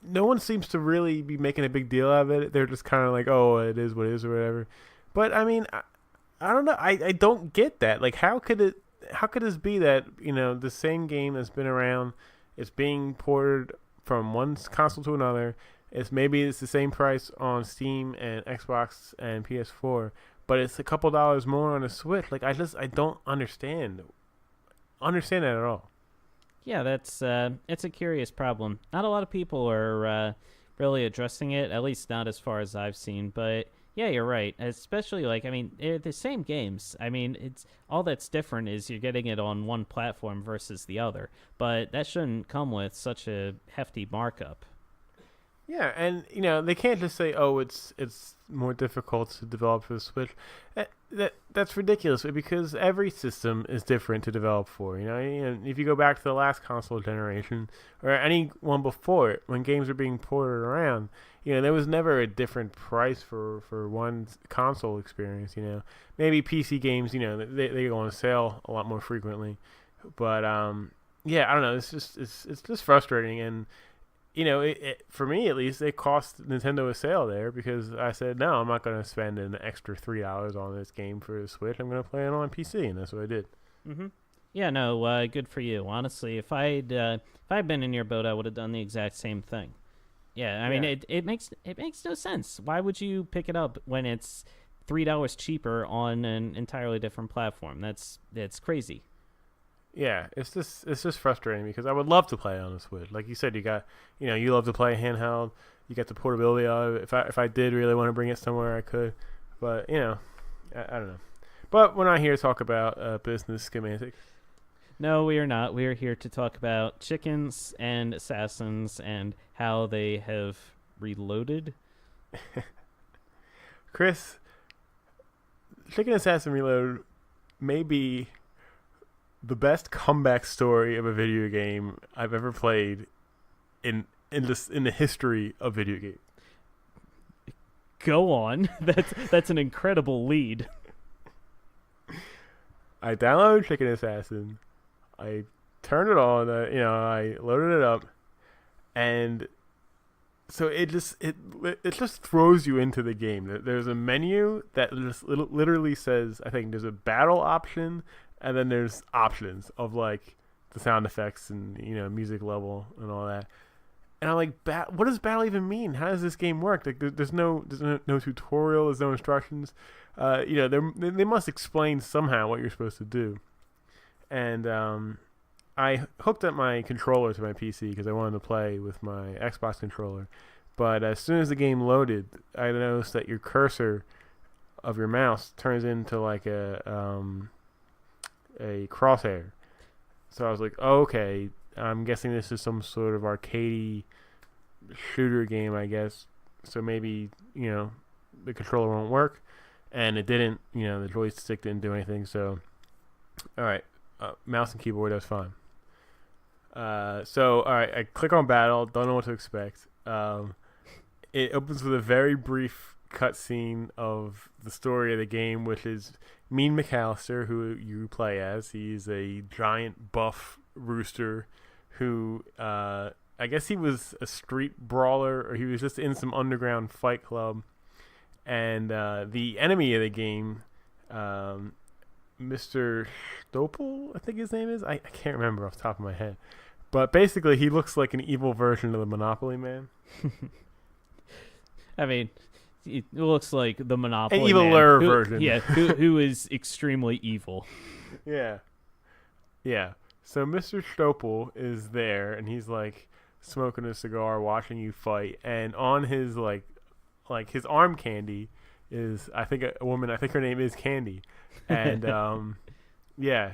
no one seems to really be making a big deal out of it. They're just kind of like, oh, it is what it is or whatever. But I don't know. I don't get that. How could this be that the same game that's been around, it's being ported from one console to another. It's the same price on Steam and Xbox and PS4, but it's a couple dollars more on a Switch. I don't understand that at all. Yeah, it's a curious problem. Not a lot of people are really addressing it, at least not as far as I've seen. But yeah, you're right. Especially they're the same games. It's all that's different is you're getting it on one platform versus the other. But that shouldn't come with such a hefty markup. Yeah, and they can't just say, "Oh, it's more difficult to develop for the Switch." That's ridiculous because every system is different to develop for. If you go back to the last console generation or any one before it, when games were being ported around, there was never a different price for one console experience. Maybe PC games, they go on sale a lot more frequently, but yeah, I don't know. It's just frustrating and. For me at least, it cost Nintendo a sale there because I said, no, I'm not going to spend an extra $3 on this game for the Switch. I'm going to play it on PC, and that's what I did. Mm-hmm. Yeah, no, good for you. Honestly, if I'd been in your boat, I would have done the exact same thing. Yeah, I mean, it makes no sense. Why would you pick it up when it's $3 cheaper on an entirely different platform? That's crazy. Yeah, it's just frustrating because I would love to play it on the Switch. Like you said, you got you love to play handheld. You got the portability of it. If I did really want to bring it somewhere, I could. But I don't know. But we're not here to talk about business schematics. No, we are not. We are here to talk about chickens and assassins and how they have reloaded. Chris, Chicken Assassin Reload may be the best comeback story of a video game I've ever played in the history of video games. Go on. That's an incredible lead. I downloaded Chicken Assassin. I turned it on. I loaded it up, and so it just throws you into the game. There's a menu that just literally says, I think there's a battle option. And then there's options of the sound effects and music level and all that. And I'm like, what does battle even mean? How does this game work? Like, there's no tutorial. There's no instructions. They must explain somehow what you're supposed to do. And I hooked up my controller to my PC because I wanted to play with my Xbox controller. But as soon as the game loaded, I noticed that your cursor of your mouse turns into like a crosshair. So I was like, oh, okay, I'm guessing this is some sort of arcadey shooter game, I guess. So maybe, the controller won't work. And it didn't, the joystick didn't do anything. So, all right, mouse and keyboard, that's fine. All right, I click on battle, don't know what to expect. It opens with a very brief cutscene of the story of the game, which is Mean McAllister, who you play as. He's a giant buff rooster who, I guess he was a street brawler, or he was just in some underground fight club. And the enemy of the game, Mr. Stopel, I think his name is. I can't remember off the top of my head. But basically, he looks like an evil version of the Monopoly Man. I mean, it looks like the Monopoly an eviler version. Yeah, who is extremely evil. Yeah. So Mr. Stopel is there, and he's like smoking a cigar, watching you fight, and on his like his arm candy is, I think, a woman. I think her name is Candy, and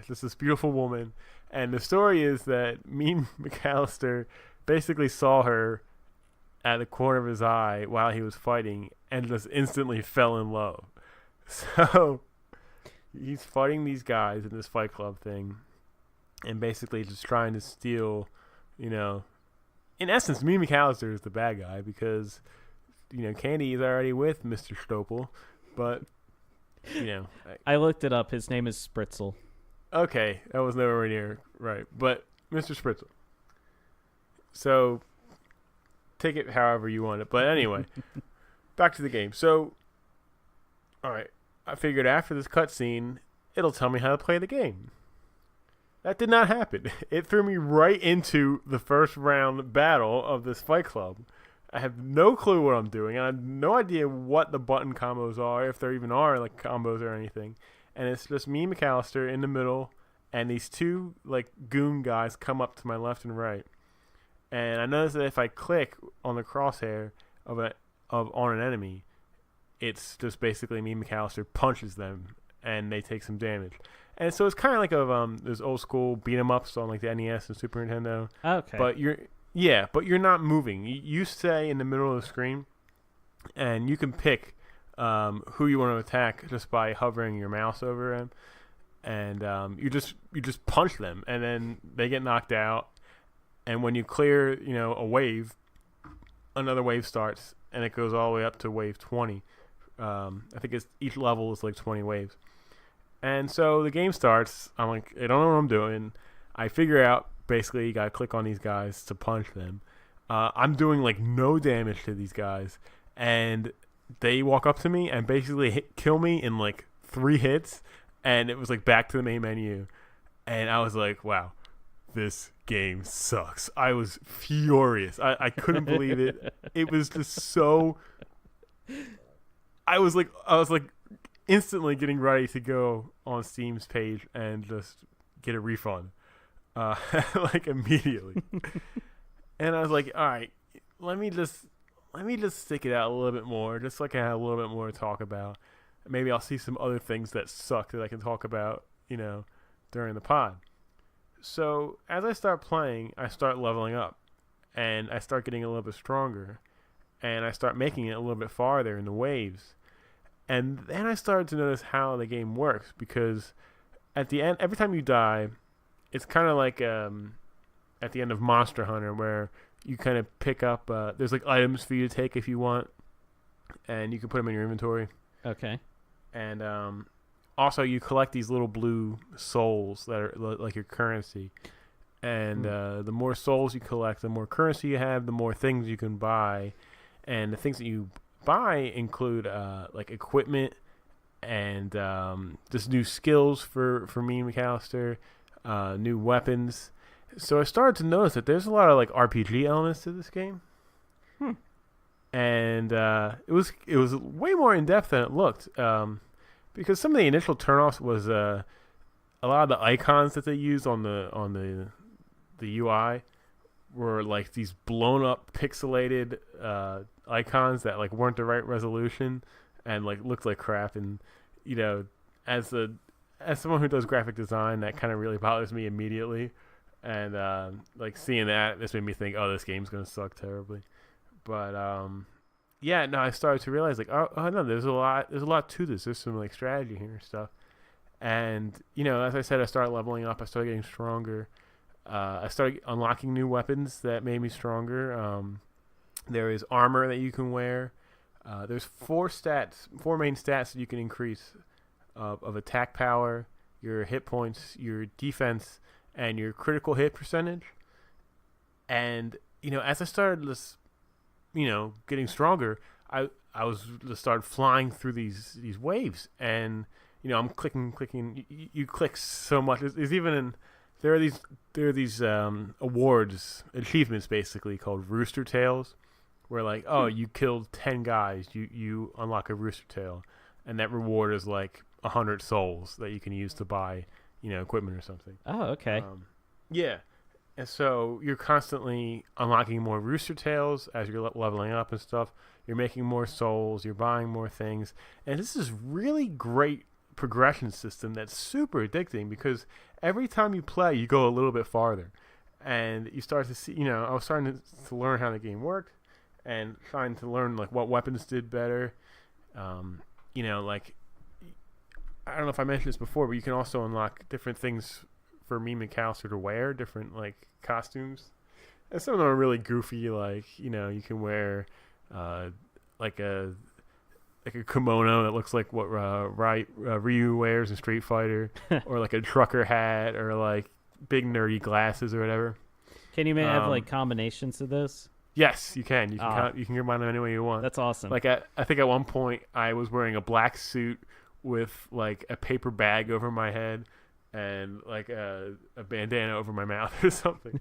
just this beautiful woman. And the story is that Mean McAllister basically saw her at the corner of his eye while he was fighting and just instantly fell in love. So he's fighting these guys in this fight club thing and basically just trying to steal, in essence, Mean McAllister is the bad guy because, Candy is already with Mr. Stopel, but, I looked it up. His name is Spritzel. Okay, that was nowhere near right, but Mr. Spritzel. So take it however you want it. But anyway, back to the game. So, all right, I figured after this cutscene, it'll tell me how to play the game. That did not happen. It threw me right into the first round battle of this fight club. I have no clue what I'm doing. I have no idea what the button combos are, if there even are like combos or anything. And it's just me, McAllister, in the middle, and these two like goon guys come up to my left and right. And I notice that if I click on the crosshair on an enemy, it's just basically me, McAllister, punches them, and they take some damage. And so it's kind of like those old school beat 'em ups on like the NES and Super Nintendo. Okay. But you're not moving. You stay in the middle of the screen, and you can pick who you want to attack just by hovering your mouse over him, and you just punch them, and then they get knocked out. And when you clear, a wave, another wave starts, and it goes all the way up to wave 20. I think each level is like 20 waves. And so the game starts. I'm like, I don't know what I'm doing. I figure out, basically, you got to click on these guys to punch them. I'm doing like no damage to these guys. And they walk up to me and basically kill me in like 3 hits. And it was like back to the main menu. And I was like, wow, this game sucks. I was furious. I couldn't believe it. It was just so... I was like instantly getting ready to go on Steam's page and just get a refund. Like immediately. And I was like, all right, let me just stick it out a little bit more, just so I can have a little bit more to talk about. Maybe I'll see some other things that suck that I can talk about, during the pod. So as I start playing, I start leveling up, and I start getting a little bit stronger, and I start making it a little bit farther in the waves. And then I started to notice how the game works, because at the end, every time you die, it's kind of like at the end of Monster Hunter, where you kind of pick up, there's like items for you to take if you want, and you can put them in your inventory. Okay. And also you collect these little blue souls that are like your currency. And the more souls you collect, the more currency you have, the more things you can buy. And the things that you buy include like equipment and just new skills for me and McAllister, new weapons. So I started to notice that there's a lot of like RPG elements to this game, and it was way more in depth than it looked. Because some of the initial turnoffs was a lot of the icons that they used on the UI were like these blown up pixelated icons that like weren't the right resolution and like looked like crap. And as someone who does graphic design, that kind of really bothers me immediately. And like seeing that, this made me think, oh, this game's gonna suck terribly. But yeah, no, I started to realize like, oh no, there's a lot to this. There's some like strategy here and stuff. And as I said, I started leveling up. I started getting stronger. I started unlocking new weapons that made me stronger. There is armor that you can wear. There's four main stats that you can increase of attack power, your hit points, your defense, and your critical hit percentage. And as I started this, getting stronger, I was just started flying through these waves, and I'm clicking. You click so much. There's even there are these awards, achievements basically called Rooster Tails, where like, oh, you killed 10 guys, you unlock a Rooster Tail, and that reward is like 100 souls that you can use to buy equipment or something. Oh, okay. Yeah. And so you're constantly unlocking more Rooster Tails as you're leveling up and stuff. You're making more souls. You're buying more things. And this is really great progression system that's super addicting because every time you play, you go a little bit farther. And you start to see, I was starting to learn how the game worked and trying to learn like what weapons did better. Like, I don't know if I mentioned this before, but you can also unlock different things for me McAllister to wear, different like costumes, and some of them are really goofy. Like you can wear like a kimono that looks like what Ryu wears in Street Fighter, or like a trucker hat, or like big nerdy glasses or whatever. Can you have like combinations of this? Yes, you can. You can combine them any way you want. That's awesome. Like I think at one point I was wearing a black suit with like a paper bag over my head and like a bandana over my mouth or something.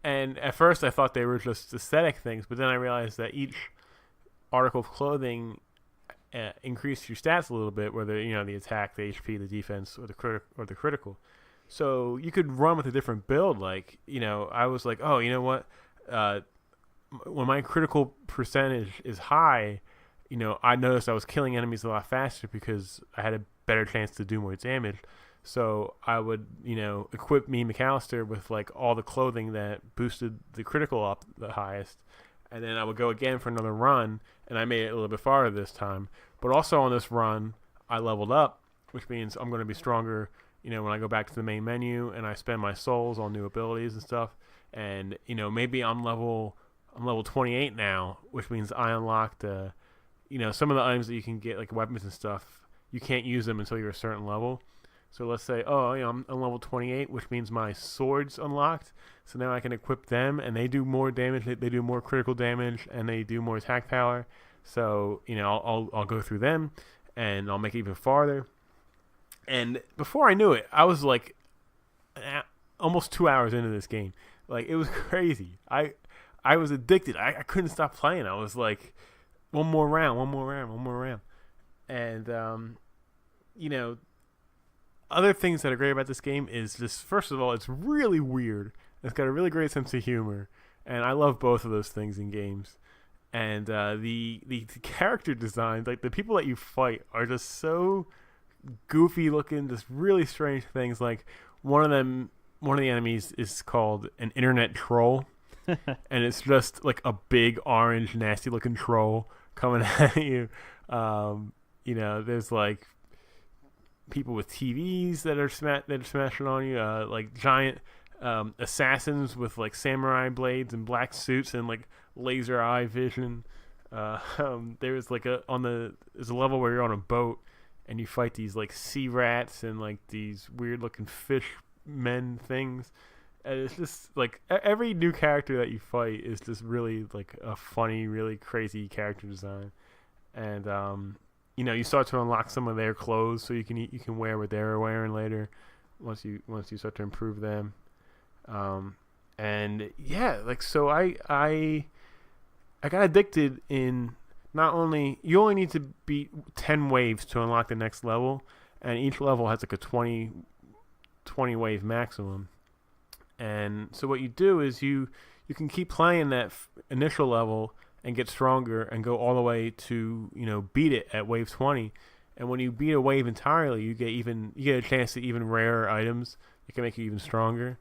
And at first I thought they were just aesthetic things, but then I realized that each article of clothing increased your stats a little bit, whether the attack, the HP, the defense, or the critical. So you could run with a different build. Like I was like, oh, you know what? When my critical percentage is high, I noticed I was killing enemies a lot faster because I had a better chance to do more damage. So I would, equip me McAllister with like all the clothing that boosted the critical up the highest, and then I would go again for another run, and I made it a little bit farther this time. But also on this run, I leveled up, which means I'm going to be stronger. When I go back to the main menu and I spend my souls on new abilities and stuff, and maybe I'm level 28 now, which means I unlocked some of the items that you can get, like weapons and stuff, you can't use them until you're a certain level. So let's say, I'm level 28, which means my sword's unlocked. So now I can equip them, and they do more damage. They do more critical damage, and they do more attack power. So I'll go through them, and I'll make it even farther. And before I knew it, I was like almost 2 hours into this game. Like, it was crazy. I was addicted. I couldn't stop playing. I was like, one more round. And other things that are great about this game is just, first of all, it's really weird. It's got a really great sense of humor, and I love both of those things in games. And the character designs, like the people that you fight, are just so goofy looking, just really strange things. Like one of the enemies is called an internet troll, and it's just like a big orange nasty looking troll coming at you. There's like people with TVs that are smashing on you, like giant assassins with like samurai blades and black suits and like laser eye vision. There's a level where you're on a boat and you fight these like sea rats and like these weird looking fish men things. And it's just like every new character that you fight is just really like a funny, really crazy character design. And you start to unlock some of their clothes so you can wear what they're wearing later. once you start to improve them. And yeah, like so I got addicted in not only you only need to beat 10 waves to unlock the next level, and each level has like a 20 wave maximum. And so what you do is you can keep playing that initial level and get stronger and go all the way to, beat it at wave 20. And when you beat a wave entirely, you get a chance to even rarer items that can make you even stronger.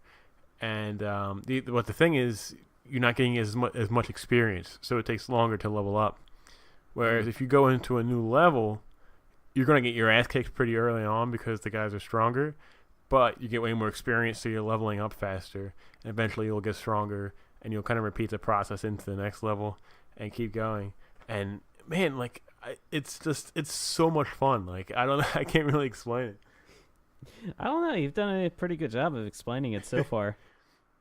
And the thing is, you're not getting as much experience, so it takes longer to level up. Whereas if you go into a new level, you're going to get your ass kicked pretty early on because the guys are stronger, but you get way more experience, so you're leveling up faster, and eventually you'll get stronger, and you'll kind of repeat the process into the next level and keep going. And man, like it's so much fun. Like I can't really explain it. I don't know. You've done a pretty good job of explaining it so far.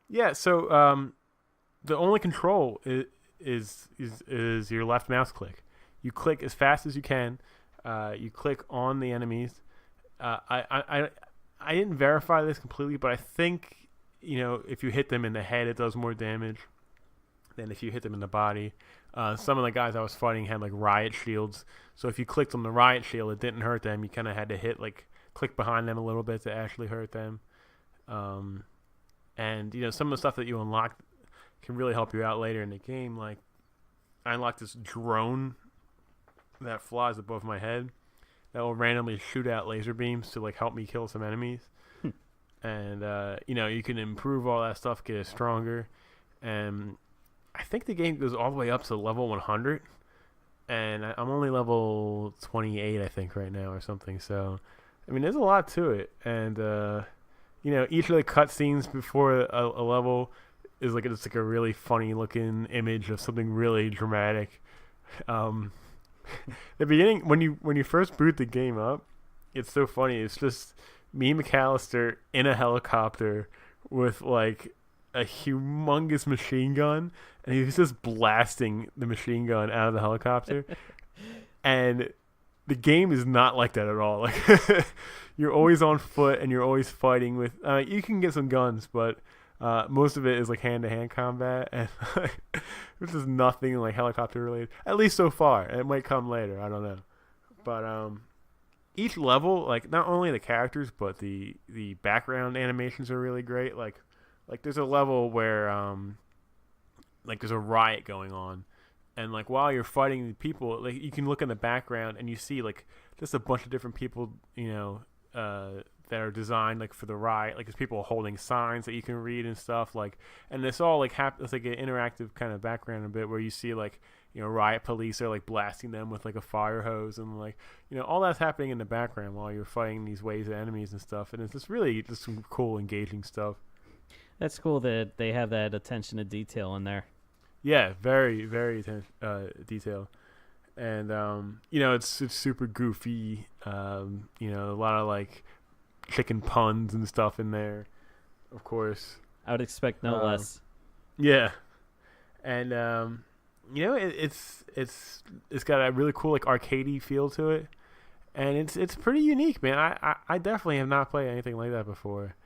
Yeah. So the only control is your left mouse click. You click as fast as you can. You click on the enemies. I didn't verify this completely, but I think if you hit them in the head, it does more damage than if you hit them in the body. Some of the guys I was fighting had like riot shields, so if you clicked on the riot shield, it didn't hurt them. You kind of had to click behind them a little bit to actually hurt them. And some of the stuff that you unlock can really help you out later in the game. Like I unlocked this drone that flies above my head that will randomly shoot out laser beams to like help me kill some enemies. And you can improve all that stuff, get it stronger. And I think the game goes all the way up to level 100, and I'm only level 28 I think right now or something. So I mean there's a lot to it. And each of the cutscenes before a level is like it's like a really funny looking image of something really dramatic. The beginning, when you first boot the game up, it's so funny. It's just me, McAllister, in a helicopter with like a humongous machine gun, and he's just blasting the machine gun out of the helicopter. And the game is not like that at all. Like you're always on foot and you're always fighting with. You can get some guns, but most of it is like hand-to-hand combat, and which is nothing like helicopter related, at least so far. It might come later, I don't know. But each level, like not only the characters but the background animations are really great. Like there's a level where like there's a riot going on, and like while you're fighting the people, like you can look in the background and you see like just a bunch of different people, that are designed like for the riot. Like there's people holding signs that you can read and stuff, like, and it's all like it's like an interactive kind of background a bit where you see like riot police are like blasting them with like a fire hose, and like all that's happening in the background while you're fighting these waves of enemies and stuff. And it's just really just some cool engaging stuff. That's cool that they have that attention to detail in there. Yeah, very very detail. And it's super goofy. A lot of like chicken puns and stuff in there, of course. I would expect no less. Yeah. And it's got a really cool like arcadey feel to it, and it's pretty unique, man. I definitely have not played anything like that before.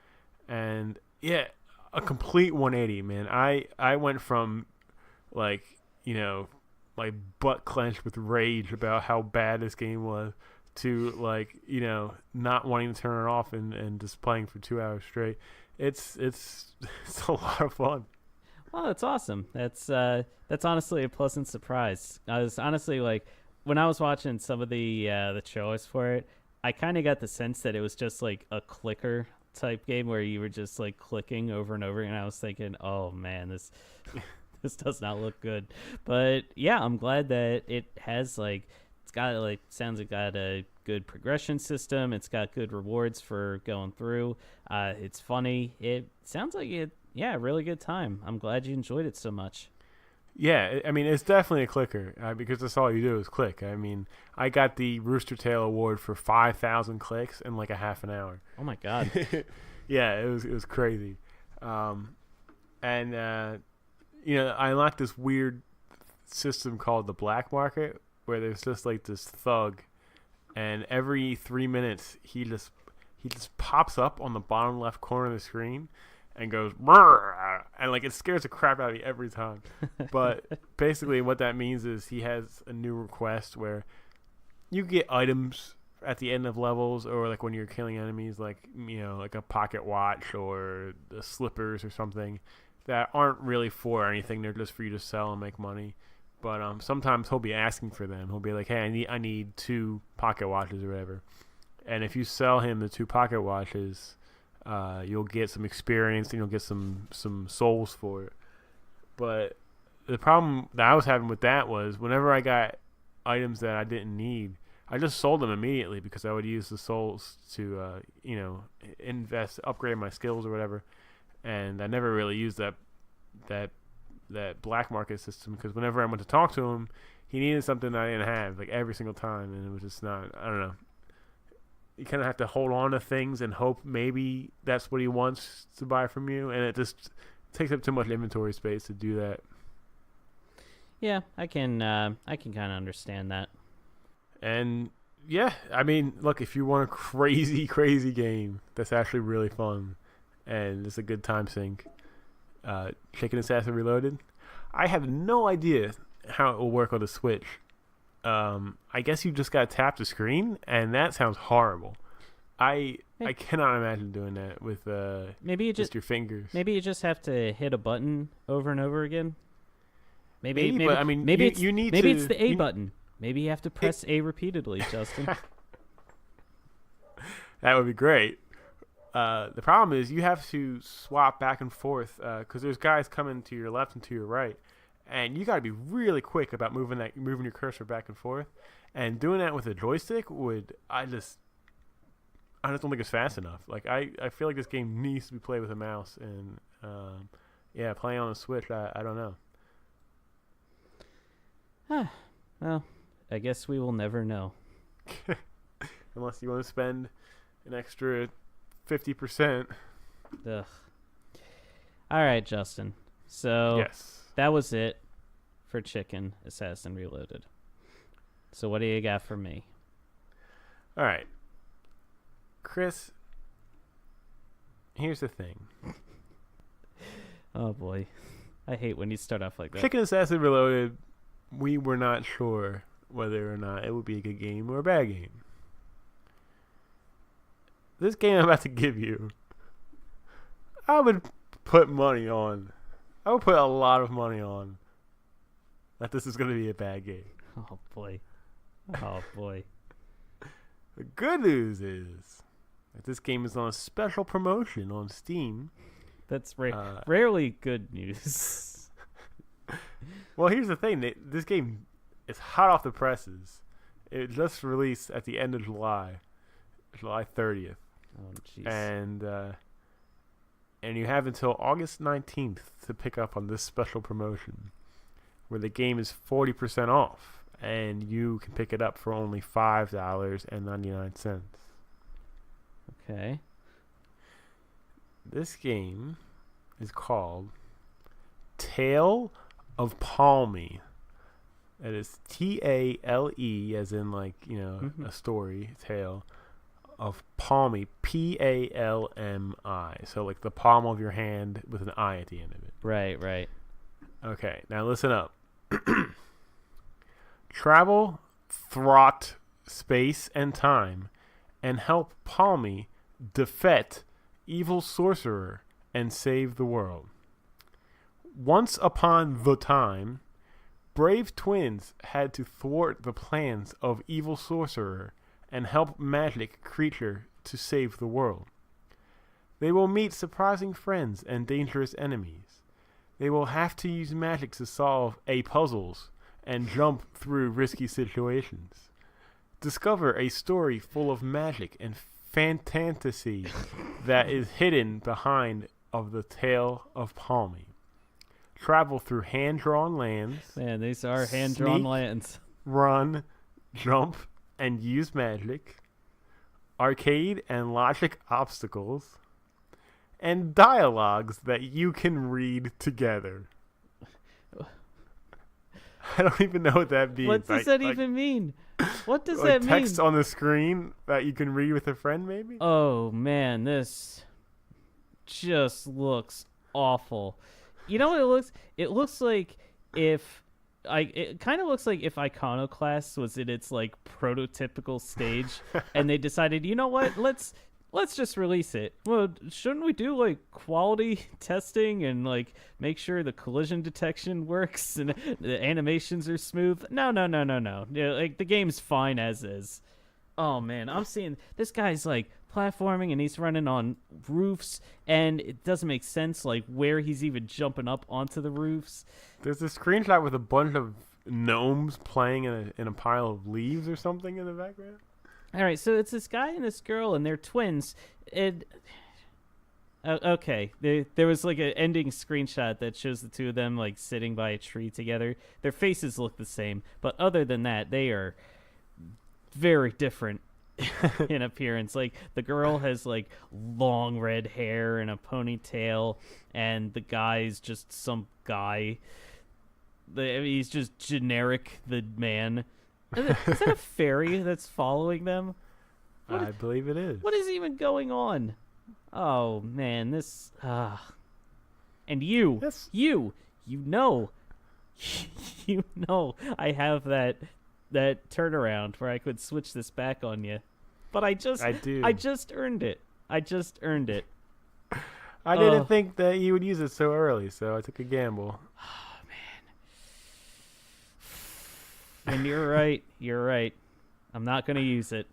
And yeah, a complete 180, man. I went from like my butt clenched with rage about how bad this game was to like not wanting to turn it off and just playing for 2 hours straight. It's a lot of fun. Well, that's awesome. That's honestly a pleasant surprise. I was honestly like, when I was watching some of the trailers for it, I kind of got the sense that it was just like a clicker type game where you were just like clicking over and over, and I was thinking, oh man, this does not look good. But yeah, I'm glad that it has like, sounds like got a good progression system. It's got good rewards for going through. It's funny. It sounds like it. Yeah, really good time. I'm glad you enjoyed it so much. Yeah, I mean, it's definitely a clicker because that's all you do is click. I mean, I got the Rooster Tail Award for 5,000 clicks in like a half an hour. Oh my god. Yeah, it was crazy. And I unlocked this weird system called the black market, where there's just like this thug, and every 3 minutes he he just pops up on the bottom left corner of the screen and goes, "Brr," and like it scares the crap out of me every time. But basically what that means is he has a new request where you get items at the end of levels, or like when you're killing enemies, like, you know, like a pocket watch or the slippers or something that aren't really for anything. They're just for you to sell and make money. But sometimes he'll be asking for them. He'll be like, "Hey, I need 2 pocket watches or whatever." And if you sell him the 2 pocket watches, you'll get some experience and you'll get some souls for it. But the problem that I was having with that was whenever I got items that I didn't need, I just sold them immediately because I would use the souls to, upgrade my skills or whatever. And I never really used that black market system because whenever I went to talk to him, he needed something that I didn't have, like every single time, and it was just not. I don't know. You kind of have to hold on to things and hope maybe that's what he wants to buy from you, and it just takes up too much inventory space to do that. Yeah, I can kind of understand that. And yeah, I mean, look, if you want a crazy, crazy game that's actually really fun and it's a good time sink, Chicken Assassin Reloaded. I have no idea how it will work on the Switch. I guess you just gotta tap the screen, and that sounds horrible. I cannot imagine doing that with maybe you just your fingers. Maybe you just have to hit a button over and over again. Maybe but I mean, maybe it's the A button. Maybe you have to press A repeatedly, Justin. That would be great. The problem is you have to swap back and forth because there's guys coming to your left and to your right, and you got to be really quick about moving your cursor back and forth. And doing that with a joystick I just don't think it's fast enough. Like I feel like this game needs to be played with a mouse, and playing on the Switch, I don't know. Well, I guess we will never know. Unless you want to spend an extra 50%. Ugh. All right, Justin. So yes, that was it for Chicken Assassin Reloaded. So what do you got for me? All right, Chris. Here's the thing. Oh boy, I hate when you start off like that. Chicken Assassin Reloaded. We were not sure whether or not it would be a good game or a bad game. This game I'm about to give you, I would put money on. I would put a lot of money on that this is going to be a bad game. Oh boy. Oh boy. The good news is that this game is on a special promotion on Steam. That's rarely good news. Well, here's the thing. This game is hot off the presses. It just released at the end of July 30th. Oh, jeez. And you have until August 19th to pick up on this special promotion where the game is 40% off, and you can pick it up for only $5.99. Okay. This game is called Tale of Palmy. It is Tale, as in like, a story, tale of Palmy, Palmi. So like the palm of your hand with an I at the end of it. Right. Okay, now listen up. Travel thwart space and time and help Palmy defeat evil sorcerer and save the world. Once upon the time, brave twins had to thwart the plans of evil sorcerer and help magic creature to save the world. They will meet surprising friends and dangerous enemies. They will have to use magic to solve puzzles and jump through risky situations. Discover a story full of magic and fantasy that is hidden behind of the Tale of Palmy. Travel through hand-drawn lands. Man, these are hand-drawn lands. Run, jump, and use magic. Arcade and logic obstacles. And dialogues that you can read together. I don't even know what that means. What does that even mean? What does like that text mean? on the screen that you can read with a friend, maybe? Oh man, this just looks awful. You know what it looks? It looks like if it kind of looks like if Iconoclasts was in its like prototypical stage, and they decided, you know what, let's just release it. Well, shouldn't we do like quality testing and like make sure the collision detection works and the animations are smooth? No. Yeah, like the game's fine as is. Oh man, I'm seeing this guy's like platforming and he's running on roofs, and it doesn't make sense like where he's even jumping up onto the roofs. There's a screenshot with a bunch of gnomes playing in a pile of leaves or something in the background. All right, so it's this guy and this girl, and they're twins. Okay, there was like an ending screenshot that shows the two of them like sitting by a tree together. Their faces look the same, but other than that, they are very different in appearance. Like the girl has like long red hair and a ponytail, and the guy's just some guy. He's just generic, the man. Is that a fairy that's following them? I believe it is. What is even going on? Oh man, this. And you, Yes. you know, you know, I have that turnaround where I could switch this back on you, but I do. I just earned it. I didn't think that you would use it so early, so I took a gamble. And you're right. You're right. I'm not gonna use it.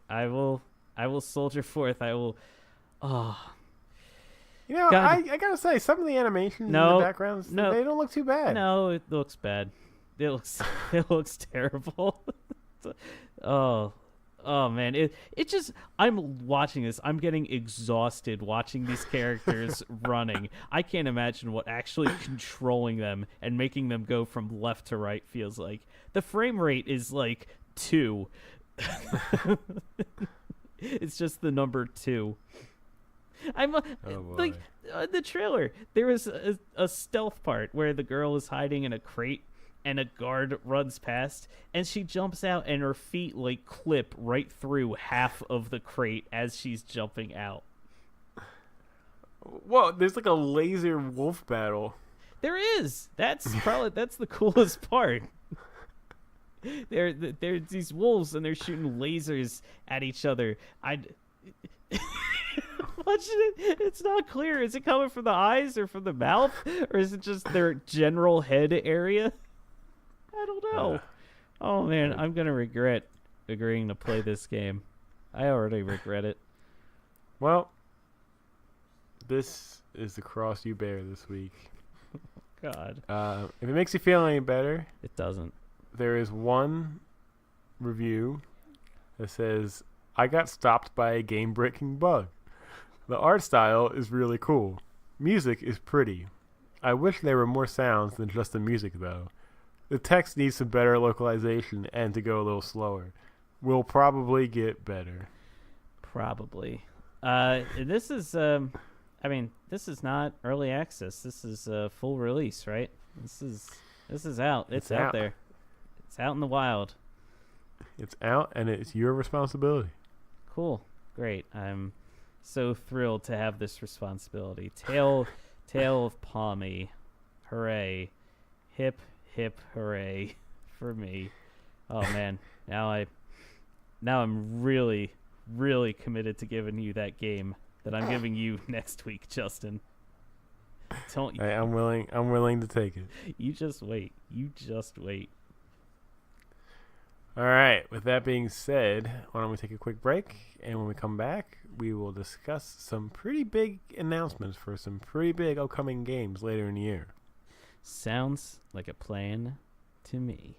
I will soldier forth. I will. Oh. You know, God. I gotta say, some of the animations in No, the backgrounds, no. they don't look too bad. No, it looks bad. It looks terrible. Oh man, it just, I'm watching this. I'm getting exhausted watching these characters running. I can't imagine what actually controlling them and making them go from left to right feels like. The frame rate is like 2. It's just the number 2. Like the trailer. There was a stealth part where the girl is hiding in a crate and a guard runs past and she jumps out and her feet like clip right through half of the crate as she's jumping out. Whoa, there's like a laser wolf battle. There is. That's the coolest part. There's these wolves and they're shooting lasers at each other. Watching it, it's not clear. Is it coming from the eyes or from the mouth, or is it just their general head area? I don't know. Oh man, I'm gonna regret agreeing to play this game. I already regret it. Well, this is the cross you bear this week. God. If it makes you feel any better, It doesn't. there is one review that says, I got stopped by a game-breaking bug. The art style is really cool. Music is pretty. I wish there were more sounds than just the music, though. The text needs some better localization and to go a little slower. We'll probably get better. Probably. This is this is not early access. This is full release, right? This is out. It's out there. It's out in the wild. It's out, and it's your responsibility. Cool. Great. I'm so thrilled to have this responsibility. Tale of Palmy. Hooray. Hip, hip, hooray for me. Oh, man. Now I'm really, really committed to giving you that game that I'm giving you next week, Justin. Don't you? Hey, I'm willing to take it. You just wait. All right. With that being said, why don't we take a quick break? And when we come back, we will discuss some pretty big announcements for some pretty big upcoming games later in the year. Sounds like a plan to me.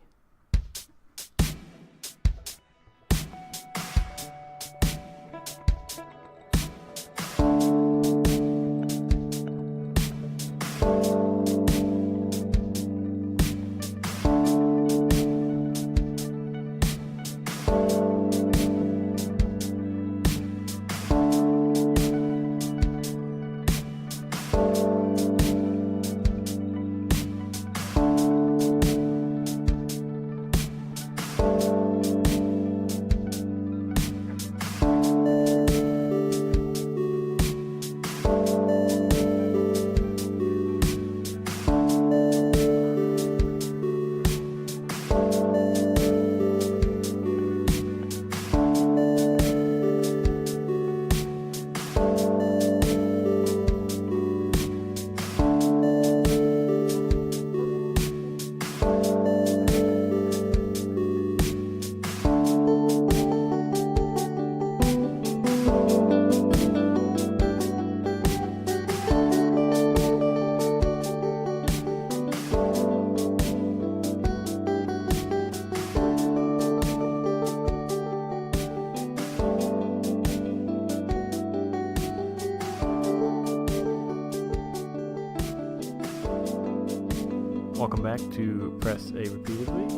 Welcome back to Press A repeatedly.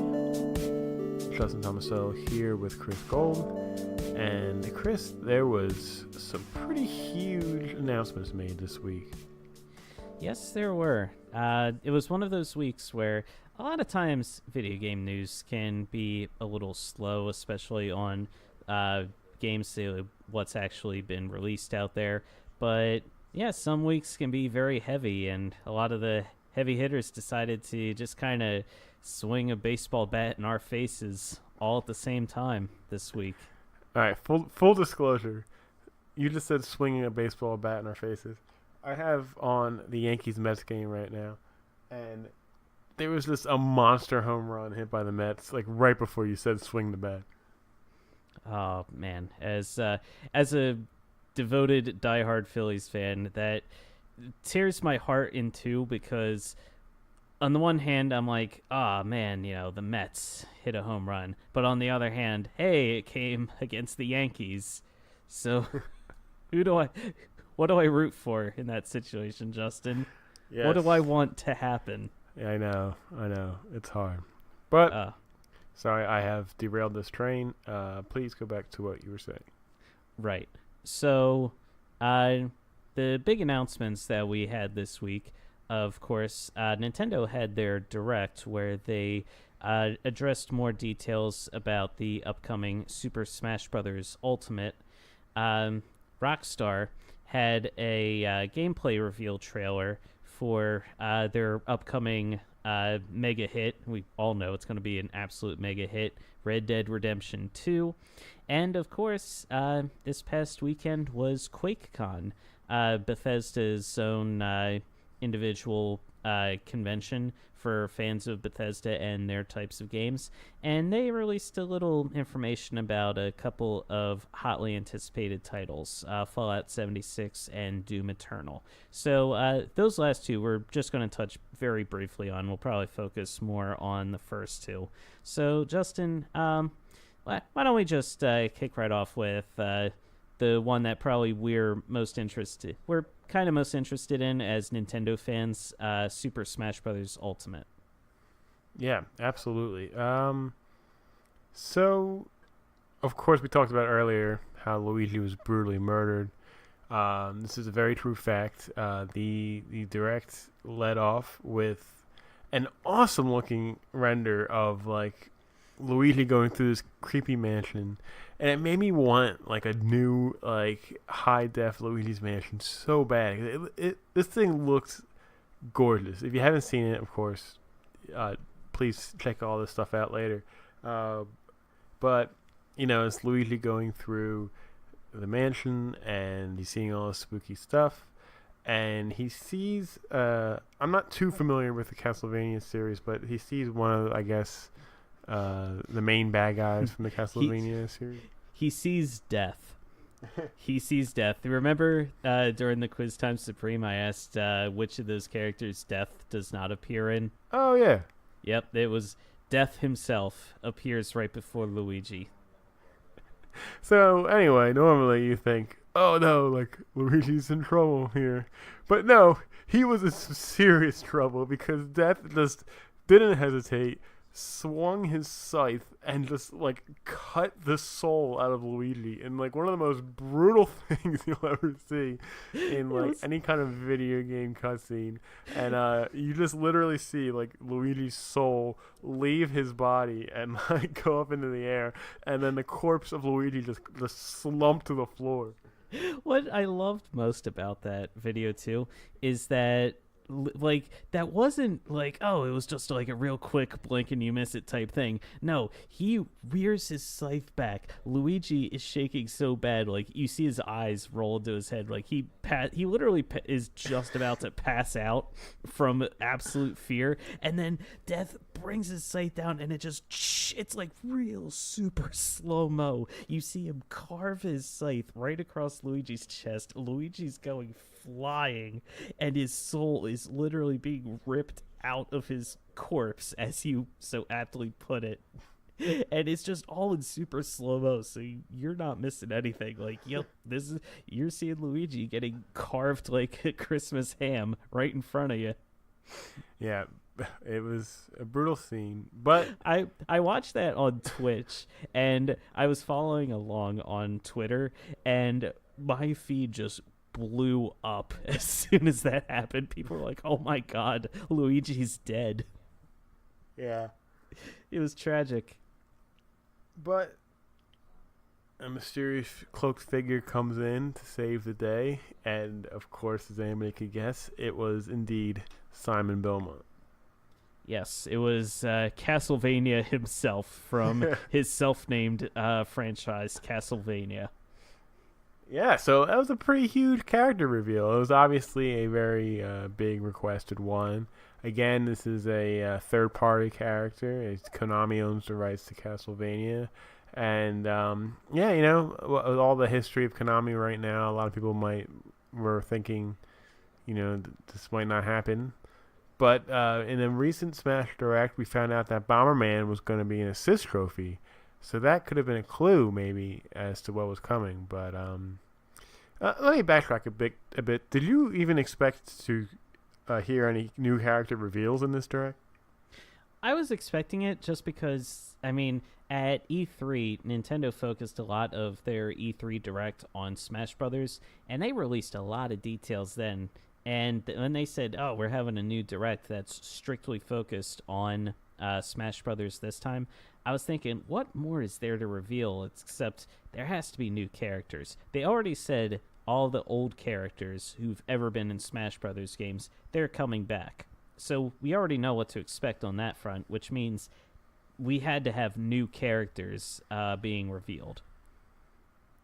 Justin Tomaso here with Chris Gold. And Chris, there was some pretty huge announcements made this week. Yes, there were. It was one of those weeks where a lot of times video game news can be a little slow, especially on games, what's actually been released out there. But yeah, some weeks can be very heavy, and a lot of the heavy hitters decided to just kind of swing a baseball bat in our faces all at the same time this week. All right, full disclosure. You just said swinging a baseball bat in our faces. I have on the Yankees-Mets game right now, and there was just a monster home run hit by the Mets, like right before you said swing the bat. Oh man, as a devoted diehard Phillies fan, that tears my heart in two, because on the one hand I'm like, man, the Mets hit a home run, but on the other hand, hey, it came against the Yankees, so what do I root for in that situation, Justin? Yes. What do I want to happen? Yeah, I know, it's hard, but sorry, I have derailed this train. Please go back to what you were saying. Right. So, the big announcements that we had this week, of course, Nintendo had their Direct where they addressed more details about the upcoming Super Smash Bros. Ultimate. Rockstar had a gameplay reveal trailer for their upcoming mega hit. We all know it's going to be an absolute mega hit, Red Dead Redemption 2. And, of course, this past weekend was QuakeCon, Bethesda's own individual convention for fans of Bethesda and their types of games. And they released a little information about a couple of hotly anticipated titles, Fallout 76 and Doom Eternal. So those last two we're just going to touch very briefly on. We'll probably focus more on the first two. So, Justin, why don't we just kick right off with the one that probably we're kind of most interested in as Nintendo fans, Super Smash Bros. Ultimate. Yeah, absolutely. So, of course, we talked about earlier how Luigi was brutally murdered. This is a very true fact. The Direct led off with an awesome-looking render of, like, Luigi going through this creepy mansion, and it made me want like a new like high def Luigi's Mansion so bad. This thing looks gorgeous. If you haven't seen it, of course, please check all this stuff out later. But it's Luigi going through the mansion, and he's seeing all this spooky stuff, and he sees. I'm not too familiar with the Castlevania series, but he sees one of, I guess, the main bad guys from the Castlevania series. He sees death. He sees death. Remember during the Quiz Time Supreme, I asked which of those characters death does not appear in? Oh, yeah. Yep, it was Death himself appears right before Luigi. So, anyway, normally you think, oh no, like, Luigi's in trouble here. But no, he was in some serious trouble, because Death just didn't hesitate, swung his scythe and just like cut the soul out of Luigi in like one of the most brutal things you'll ever see in like any kind of video game cutscene. And you just literally see like Luigi's soul leave his body and like go up into the air, and then the corpse of Luigi just slump to the floor. What I loved most about that video too is that like that wasn't like, oh, it was just like a real quick blink and you miss it type thing. No, he rears his scythe back. Luigi is shaking so bad, like you see his eyes roll into his head, like he literally is just about to pass out from absolute fear, and then Death brings his scythe down, and it's like real super slow-mo. You see him carve his scythe right across Luigi's chest. Luigi's going flying, and his soul is literally being ripped out of his corpse, as you so aptly put it. And it's just all in super slow-mo, so you're not missing anything. Like, yep, you're seeing Luigi getting carved like a Christmas ham right in front of you. Yeah, It was a brutal scene, but I watched that on Twitch, and I was following along on Twitter, and my feed just blew up as soon as that happened. People were like, "Oh my god, Luigi's dead." yeah. It was tragic. But a mysterious cloaked figure comes in to save the day, and of course, as anybody could guess, it was indeed Simon Belmont. Yes, it was Castlevania himself from his self-named franchise, Castlevania. Yeah, so that was a pretty huge character reveal. It was obviously a very big requested one. Again, this is a third-party character. Konami owns the rights to Castlevania. And, with all the history of Konami right now, a lot of people were thinking, this might not happen. But in a recent Smash Direct, we found out that Bomberman was going to be an assist trophy. So that could have been a clue, maybe, as to what was coming. But let me backtrack a bit. Did you even expect to hear any new character reveals in this Direct? I was expecting it just because, at E3, Nintendo focused a lot of their E3 Direct on Smash Brothers, and they released a lot of details then. And when they said, "Oh, we're having a new Direct that's strictly focused on Smash Brothers this time," I was thinking, what more is there to reveal except there has to be new characters? They already said all the old characters who've ever been in Smash Brothers games, they're coming back. So we already know what to expect on that front, which means we had to have new characters being revealed.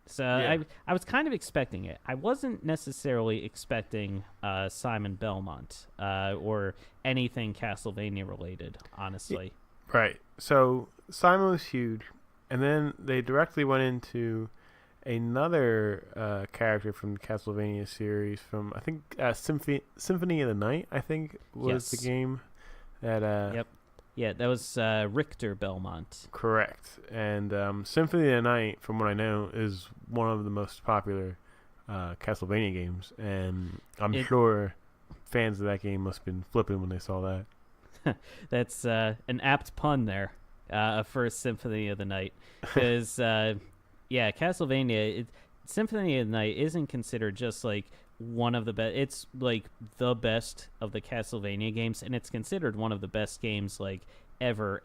So Yeah. I was kind of expecting it. I wasn't necessarily expecting Simon Belmont or anything Castlevania related, honestly. Right. So Simon was huge, and then they directly went into another character from the Castlevania series from, I think, Symphony of the Night, I think, was the game that... Yep. Yeah, that was Richter Belmont. Correct. And Symphony of the Night, from what I know, is one of the most popular Castlevania games, and I'm sure fans of that game must have been flipping when they saw that. That's an apt pun there for Symphony of the Night. Because, Castlevania, Symphony of the Night isn't considered just like one of the best. It's like the best of the Castlevania games, and it's considered one of the best games like ever.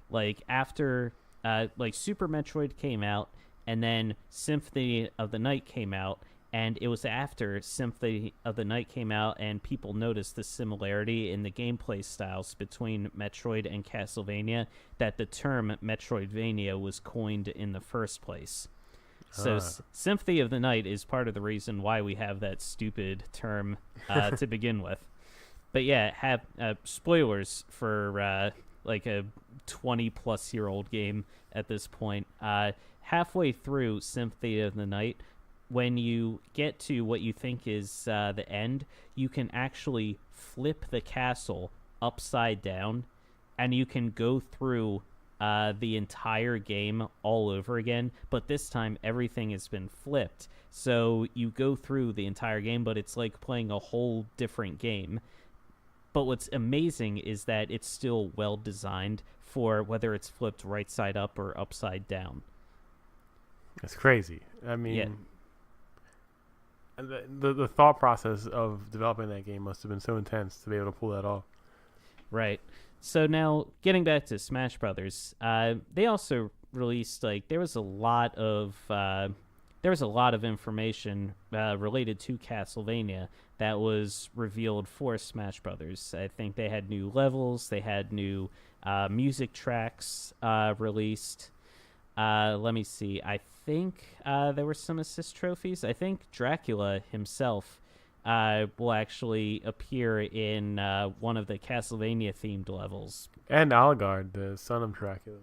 Like after Super Metroid came out, and then Symphony of the Night came out, and it was after Symphony of the Night came out and people noticed the similarity in the gameplay styles between Metroid and Castlevania that the term Metroidvania was coined in the first place. So Symphony of the Night is part of the reason why we have that stupid term to begin with. But yeah, have spoilers for a 20-plus-year-old game at this point. Halfway through Symphony of the Night, when you get to what you think is the end, you can actually flip the castle upside down, and you can go through the entire game all over again, but this time everything has been flipped. So you go through the entire game, but it's like playing a whole different game. But what's amazing is that it's still well designed for whether it's flipped right side up or upside down. That's crazy. I mean, the thought process of developing that game must have been so intense to be able to pull that off. Right. So now, getting back to Smash Brothers, they also released there was a lot of information related to Castlevania that was revealed for Smash Brothers. I think they had new levels, they had new music tracks released. Let me see. I think there were some assist trophies. I think Dracula himself will actually appear in one of the Castlevania-themed levels. And Algard, the son of Dracula.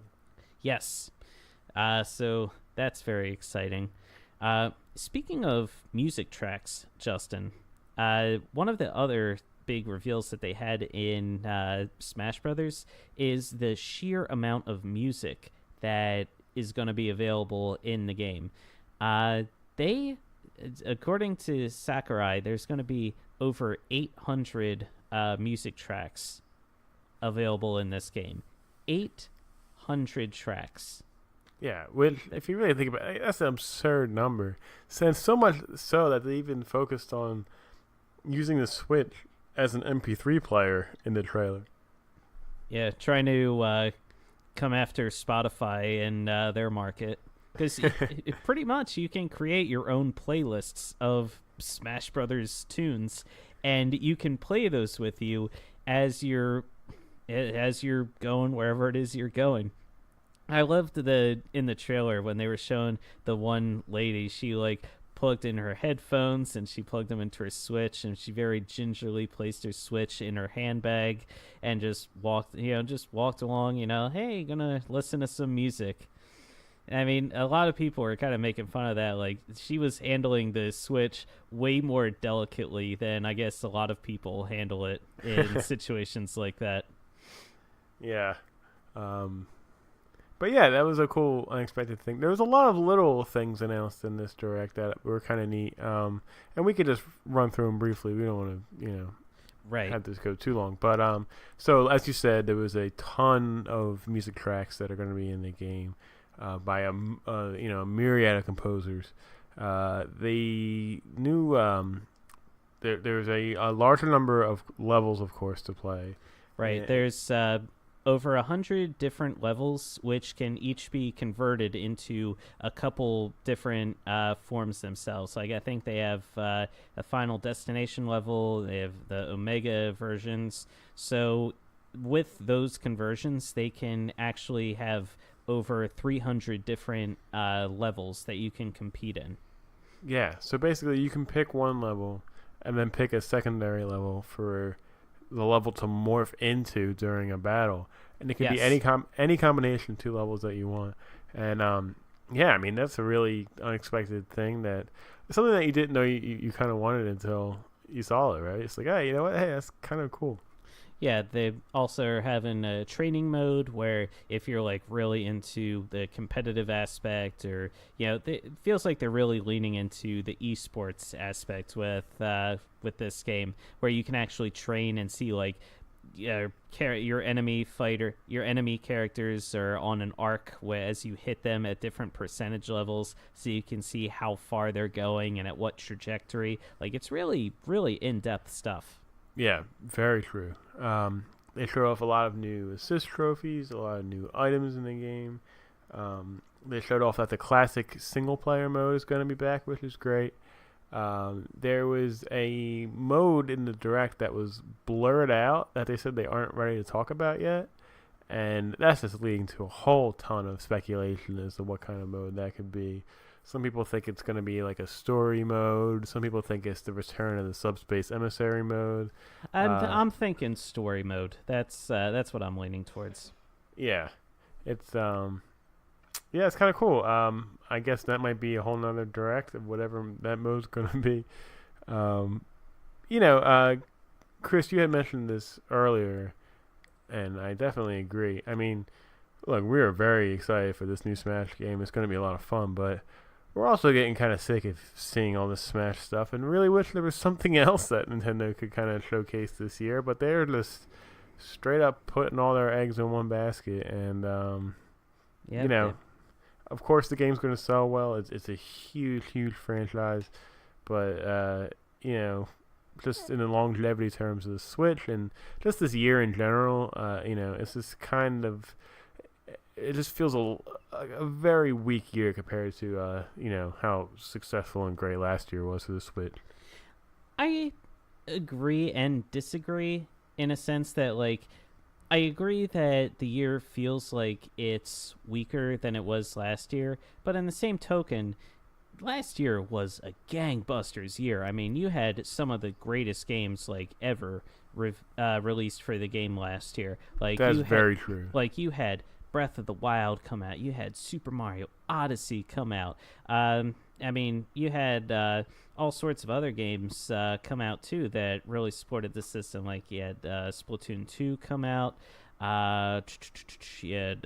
Yes. So that's very exciting. Speaking of music tracks, Justin, one of the other big reveals that they had in Smash Brothers is the sheer amount of music that is going to be available in the game. According to Sakurai, there's going to be over 800 music tracks available in this game. 800 tracks. Yeah, which, if you really think about it, that's an absurd number. Since so much so that they even focused on using the Switch as an MP3 player in the trailer. Yeah, trying to come after Spotify and their market. Because pretty much you can create your own playlists of Smash Brothers tunes, and you can play those with you as you're going wherever it is you're going. I loved in the trailer when they were showing the one lady, she like plugged in her headphones and she plugged them into her Switch, and she very gingerly placed her Switch in her handbag and just walked along, hey, gonna listen to some music. I mean, a lot of people are kind of making fun of that. Like, she was handling the Switch way more delicately than I guess a lot of people handle it in situations like that. Yeah. But yeah, that was a cool, unexpected thing. There was a lot of little things announced in this direct that were kind of neat. And we could just run through them briefly. We don't want to, right, have this go too long. But so as you said, there was a ton of music tracks that are going to be in the game by a myriad of composers. The new there's a larger number of levels, of course, to play. Right. And there's over 100 different levels, which can each be converted into a couple different forms themselves. Like, I think they have a Final Destination level, they have the Omega versions. So with those conversions, they can actually have over 300 different levels that you can compete in. Yeah, so basically you can pick one level and then pick a secondary level for the level to morph into during a battle, and it can be any combination of two levels that you want. And yeah, I mean, that's a really unexpected thing, that something that you didn't know you kind of wanted until you saw it, right? It's like, hey, you know what? Hey, that's kind of cool. Yeah, they also are having a training mode where if you're like really into the competitive aspect, or it feels like they're really leaning into the esports aspect with this game, where you can actually train and see like your enemy characters are on an arc where as you hit them at different percentage levels, so you can see how far they're going and at what trajectory. Like, it's really, really in-depth stuff. Yeah, very true. They showed off a lot of new assist trophies, a lot of new items in the game. They showed off that the classic single-player mode is going to be back, which is great. There was a mode in the Direct that was blurred out that they said they aren't ready to talk about yet. And that's just leading to a whole ton of speculation as to what kind of mode that could be. Some people think it's going to be like a story mode. Some people think it's the return of the subspace emissary mode. I'm thinking story mode. That's what I'm leaning towards. Yeah, it's it's kind of cool. I guess that might be a whole nother Direct of whatever that mode's going to be. Chris, you had mentioned this earlier, and I definitely agree. I mean, look, we are very excited for this new Smash game. It's going to be a lot of fun, but we're also getting kind of sick of seeing all this Smash stuff, and really wish there was something else that Nintendo could kind of showcase this year. But they're just straight up putting all their eggs in one basket, and of course the game's going to sell well. It's a huge, huge franchise, but just in the longevity terms of the Switch and just this year in general, it's just kind of. It just feels a very weak year compared to how successful and great last year was for the Switch. I agree and disagree in a sense that, like, I agree that the year feels like it's weaker than it was last year, but in the same token, last year was a gangbusters year. I mean, you had some of the greatest games like ever released for the game last year. Like, that's very true. Like, you had Breath of the Wild come out. You had Super Mario Odyssey come out. I mean, you had all sorts of other games come out too that really supported the system. Like, you had Splatoon 2 come out. You had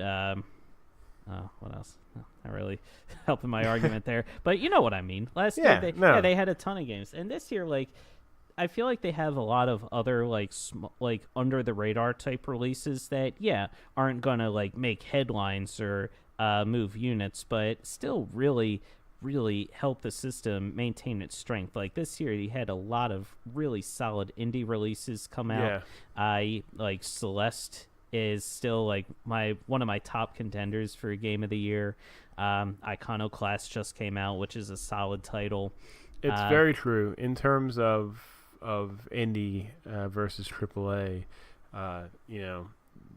what else? Not really helping my argument there, but you know what I mean. Last year, they had a ton of games, and this year, like, I feel like they have a lot of other like like under the radar type releases that aren't gonna like make headlines or move units, but still really help the system maintain its strength. Like this year, you had a lot of really solid indie releases come out. Like Celeste is still like one of my top contenders for Game of the Year. Iconoclasts just came out, which is a solid title. It's very true in terms of indie versus AAA.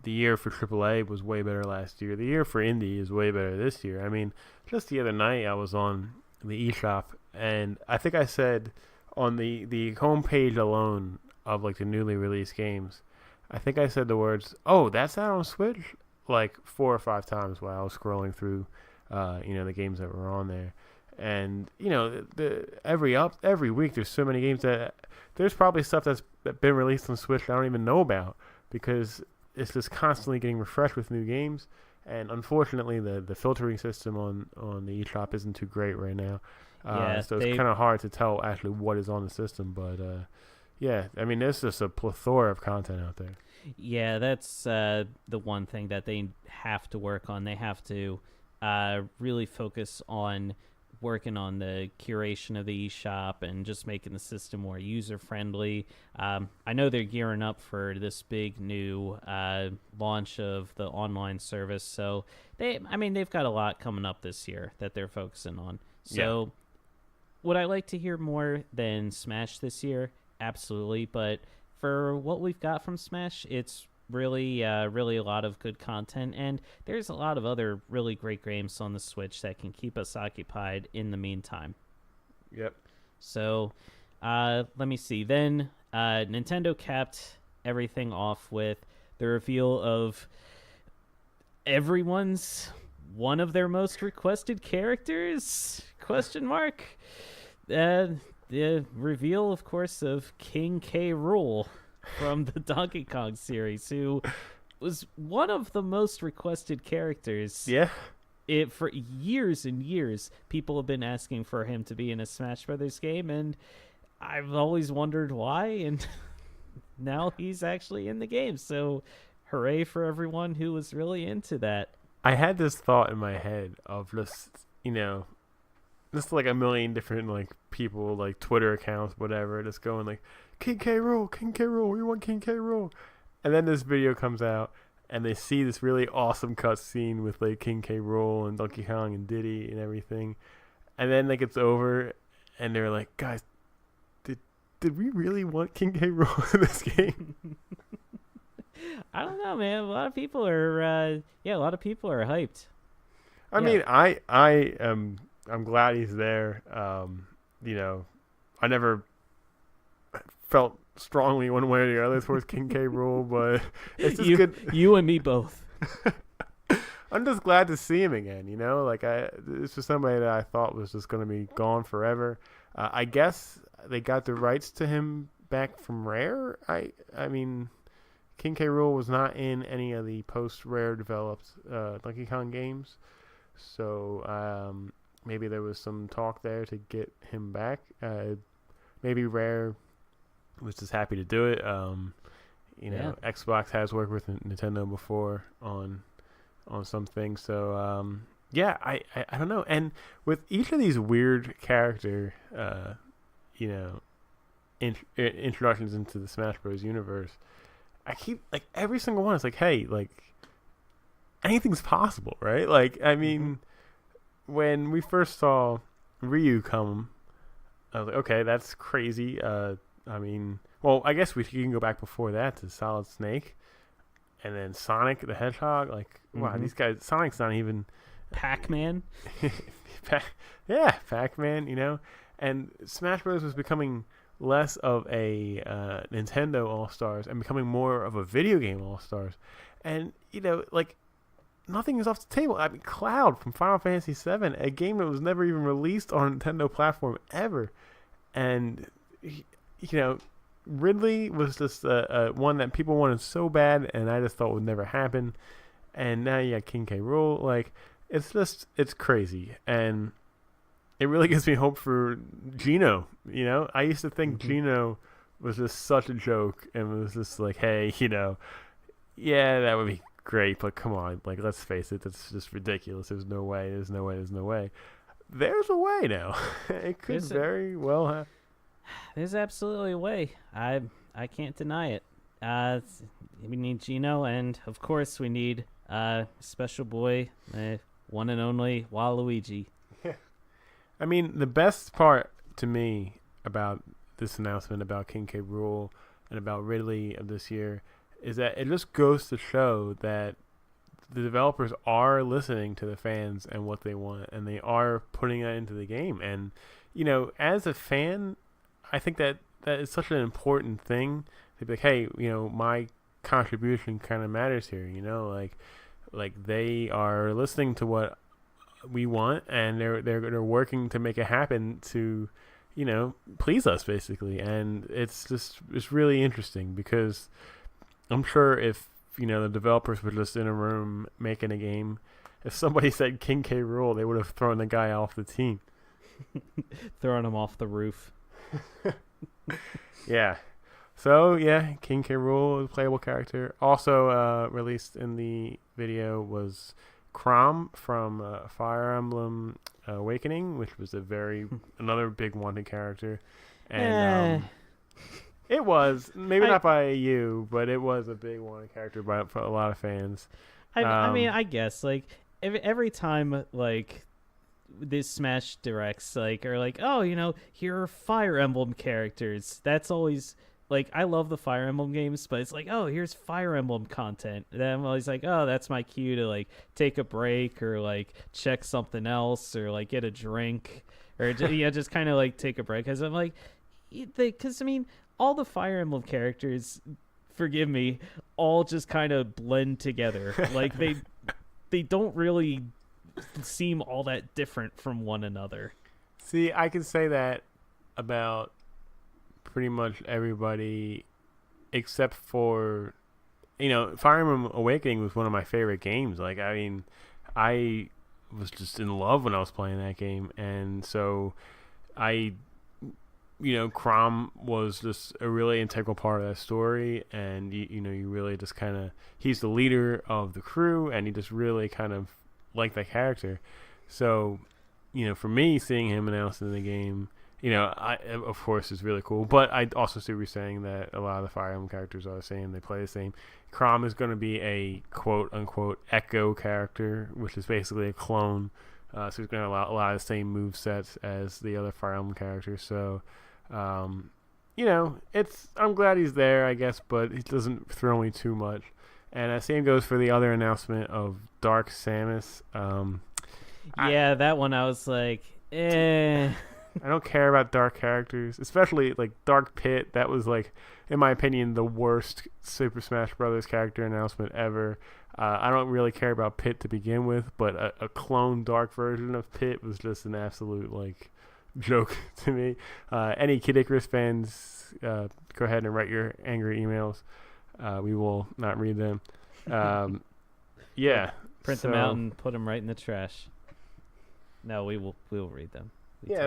The year for AAA was way better last year. The year for indie is way better this year. I mean, just the other night I was on the eShop, and I think I said on the homepage alone of like the newly released games, I think I said the words, "Oh, that's out on Switch," like 4 or 5 times while I was scrolling through, the games that were on there. And every week there's so many games that there's probably stuff that's been released on Switch that I don't even know about because it's just constantly getting refreshed with new games. And unfortunately, the filtering system on the eShop isn't too great right now. So it's kind of hard to tell actually what is on the system. But I mean, there's just a plethora of content out there. Yeah, that's the one thing that they have to work on. They have to really focus on working on the curation of the eShop and just making the system more user-friendly. I know they're gearing up for this big new launch of the online service, so they've got a lot coming up this year that they're focusing on. So would I like to hear more than Smash this year? Absolutely, but for what we've got from Smash, it's really a lot of good content, and there's a lot of other really great games on the Switch that can keep us occupied in the meantime. Yep. So let me see. Then Nintendo capped everything off with the reveal of one of their most requested characters? ? The reveal, of course, of King K. Rool from the Donkey Kong series, who was one of the most requested characters. Yeah. For years and years, people have been asking for him to be in a Smash Brothers game, and I've always wondered why, and now he's actually in the game. So hooray for everyone who was really into that. I had this thought in my head of just like a million different like people, like Twitter accounts, whatever, just going like, King K. Rool, we want King K. Rool. And then this video comes out, and they see this really awesome cutscene with like King K. Rool and Donkey Kong and Diddy and everything. And then like it's over, and they're like, guys, did we really want King K. Rool in this game? I don't know, man. A lot of people are hyped. I mean, I'm glad he's there. I never felt strongly one way or the other towards King K. Rool, but it's just good. You and me both. I'm just glad to see him again. It's just somebody that I thought was just going to be gone forever. I guess they got the rights to him back from Rare. I mean, King K. Rool was not in any of the post-Rare developed Donkey Kong games, so maybe there was some talk there to get him back. Maybe Rare was just happy to do it. Xbox has worked with Nintendo before on some things, so I don't know. And with each of these weird character introductions into the Smash Bros. Universe, I keep like every single one. It's like, hey, like anything's possible, right? Like, I mean, when we first saw Ryu come, I was like, okay, that's crazy. I mean, well, I guess you can go back before that to Solid Snake, and then Sonic the Hedgehog. Like, wow, these guys, Sonic's not even Pac-Man. Pac-Man. And Smash Bros. Was becoming less of a Nintendo All-Stars and becoming more of a video game All-Stars. And, like, nothing is off the table. I mean, Cloud from Final Fantasy VII, a game that was never even released on a Nintendo platform ever. And, Ridley was just one that people wanted so bad, and I just thought would never happen. And now you got King K. Rool. Like, it's crazy. And it really gives me hope for Geno. I used to think Geno was just such a joke, and was just like, hey, yeah, that would be great, but come on, like, let's face it, that's just ridiculous. There's no way. There's no way. There's no way. There's a way now. It could very well have. There's absolutely a way. I can't deny it. We need Gino, and of course we need special boy, one and only Waluigi. Yeah. I mean, the best part to me about this announcement about King K. Rool and about Ridley of this year is that it just goes to show that the developers are listening to the fans and what they want, and they are putting that into the game. And, as a fan, I think that is such an important thing. They'd be like, hey, my contribution kind of matters here, like they are listening to what we want, and they're working to make it happen to, please us, basically. And it's really interesting, because I'm sure if the developers were just in a room making a game, if somebody said King K. Rool, they would have thrown the guy off the team. Throwing him off the roof. Yeah. So, yeah, King K. Rool is a playable character. Also released in the video was Chrom from Fire Emblem Awakening, which was another big wanted character. And it was, maybe not by you, but it was a big wanted character for a lot of fans. I mean, I guess, like, every time, like, this Smash Directs, like, are like, oh, here are Fire Emblem characters. That's always, like, I love the Fire Emblem games, but it's like, oh, here's Fire Emblem content. And then I'm always like, oh, that's my cue to, like, take a break, or, like, check something else, or, like, get a drink, or, just kind of, like, take a break. Because I'm like, because, I mean, all the Fire Emblem characters, forgive me, all just kind of blend together. Like, they don't really seem all that different from one another. See, I can say that about pretty much everybody except for, Fire Emblem Awakening was one of my favorite games. Like, I mean, I was just in love when I was playing that game, and so Chrom was just a really integral part of that story, and you really just kind of, he's the leader of the crew, and you just really kind of like that character. So, for me, seeing him announced in the game, I of course is really cool. But I also see what you're saying, that a lot of the Fire Emblem characters are the same. They play the same. Chrom is going to be a quote unquote echo character, which is basically a clone. So he's going to have a lot of the same move sets as the other Fire Emblem characters. So, I'm glad he's there, I guess, but it doesn't thrill me too much. And same goes for the other announcement of Dark Samus. That one I was like, eh. I don't care about dark characters, especially like Dark Pit. That was, like, in my opinion, the worst Super Smash Brothers character announcement ever. I don't really care about Pit to begin with, but a clone dark version of Pit was just an absolute, like, joke to me. Any Kid Icarus fans, go ahead and write your angry emails. We will not read them. Yeah. Print them out and put them right in the trash. No, we will read them.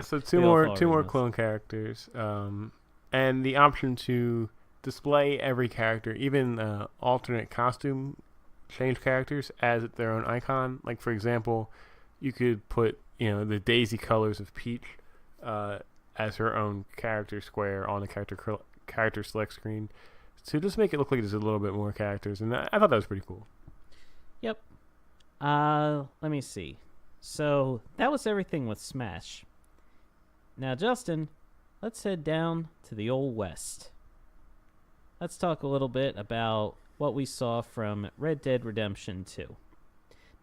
So two more clone characters, and the option to display every character, even alternate costume change characters, as their own icon. Like, for example, you could put the Daisy colors of Peach as her own character square on the character select screen, to just make it look like there's a little bit more characters. And I thought that was pretty cool. Yep. Let me see. So that was everything with Smash. Now, Justin, let's head down to the Old West. Let's talk a little bit about what we saw from Red Dead Redemption 2.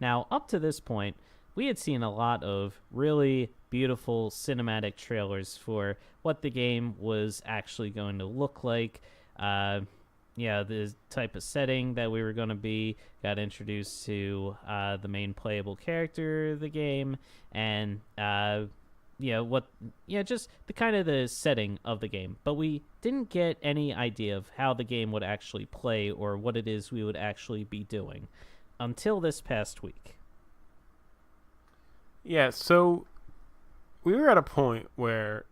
Now, up to this point, we had seen a lot of really beautiful cinematic trailers for what the game was actually going to look like. The type of setting that we were going to be, got introduced to the main playable character of the game, and just the kind of the setting of the game. But we didn't get any idea of how the game would actually play, or what it is we would actually be doing, until this past week. Yeah, so we were at a point where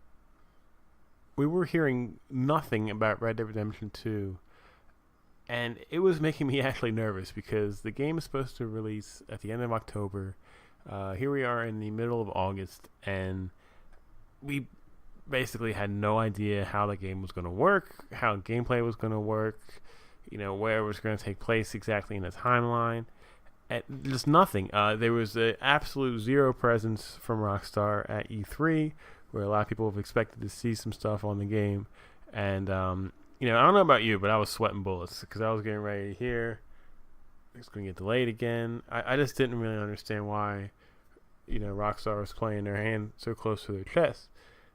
we were hearing nothing about Red Dead Redemption 2, and it was making me actually nervous because the game is supposed to release at the end of October. Here we are in the middle of August, and we basically had no idea how the game was going to work, how gameplay was going to work, where it was going to take place exactly in the timeline. Just nothing. There was an absolute zero presence from Rockstar at E3, where a lot of people have expected to see some stuff on the game. And, I don't know about you, but I was sweating bullets because I was getting ready to hear it's going to get delayed again. I just didn't really understand why, Rockstar was playing their hand so close to their chest.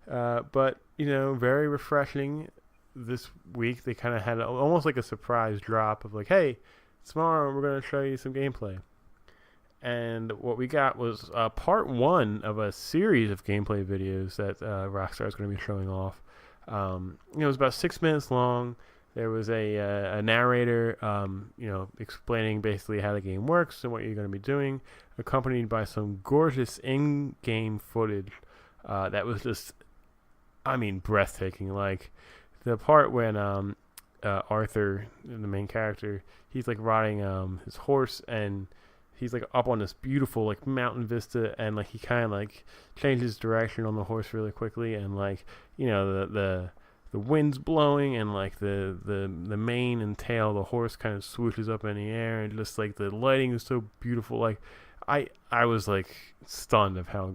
But, very refreshing. This week they kind of had almost like a surprise drop of like, hey, tomorrow we're going to show you some gameplay. And what we got was part one of a series of gameplay videos that Rockstar is going to be showing off. It was about 6 minutes long. There was a narrator, explaining basically how the game works and what you're going to be doing, accompanied by some gorgeous in-game footage that was just, breathtaking. Like the part when Arthur, the main character, he's like riding his horse, and he's like up on this beautiful like mountain vista, and like he kind of like changes direction on the horse really quickly, and like the wind's blowing, and like the mane and tail of the horse kind of swooshes up in the air, and just like the lighting is so beautiful. Like I was like stunned of how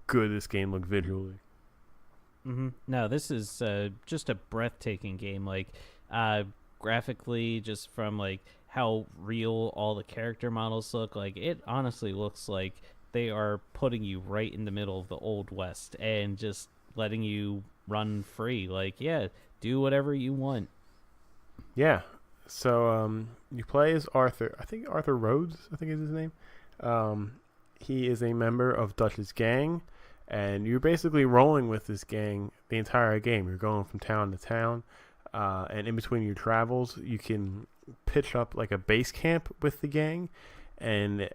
good this game looked visually. Mm-hmm. No, this is just a breathtaking game. Like graphically, just from like how real all the character models look. Like it honestly looks like they are putting you right in the middle of the Old West and just letting you run free. Like, yeah, do whatever you want. Yeah. So you play as Arthur. I think Arthur Rhodes, I think is his name. He is a member of Dutch's gang, and you're basically rolling with this gang the entire game. You're going from town to town, and in between your travels, you can pitch up like a base camp with the gang, and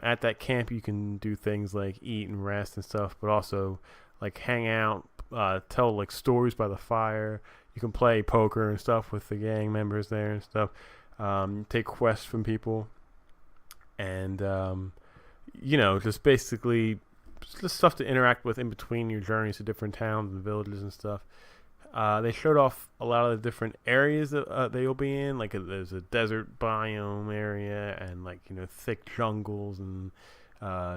at that camp you can do things like eat and rest and stuff, but also like hang out, tell like stories by the fire. You can play poker and stuff with the gang members there and stuff, take quests from people, and just basically just stuff to interact with in between your journeys to different towns and villages and stuff. They showed off a lot of the different areas that you'll be in. Like there's a desert biome area, and like thick jungles, and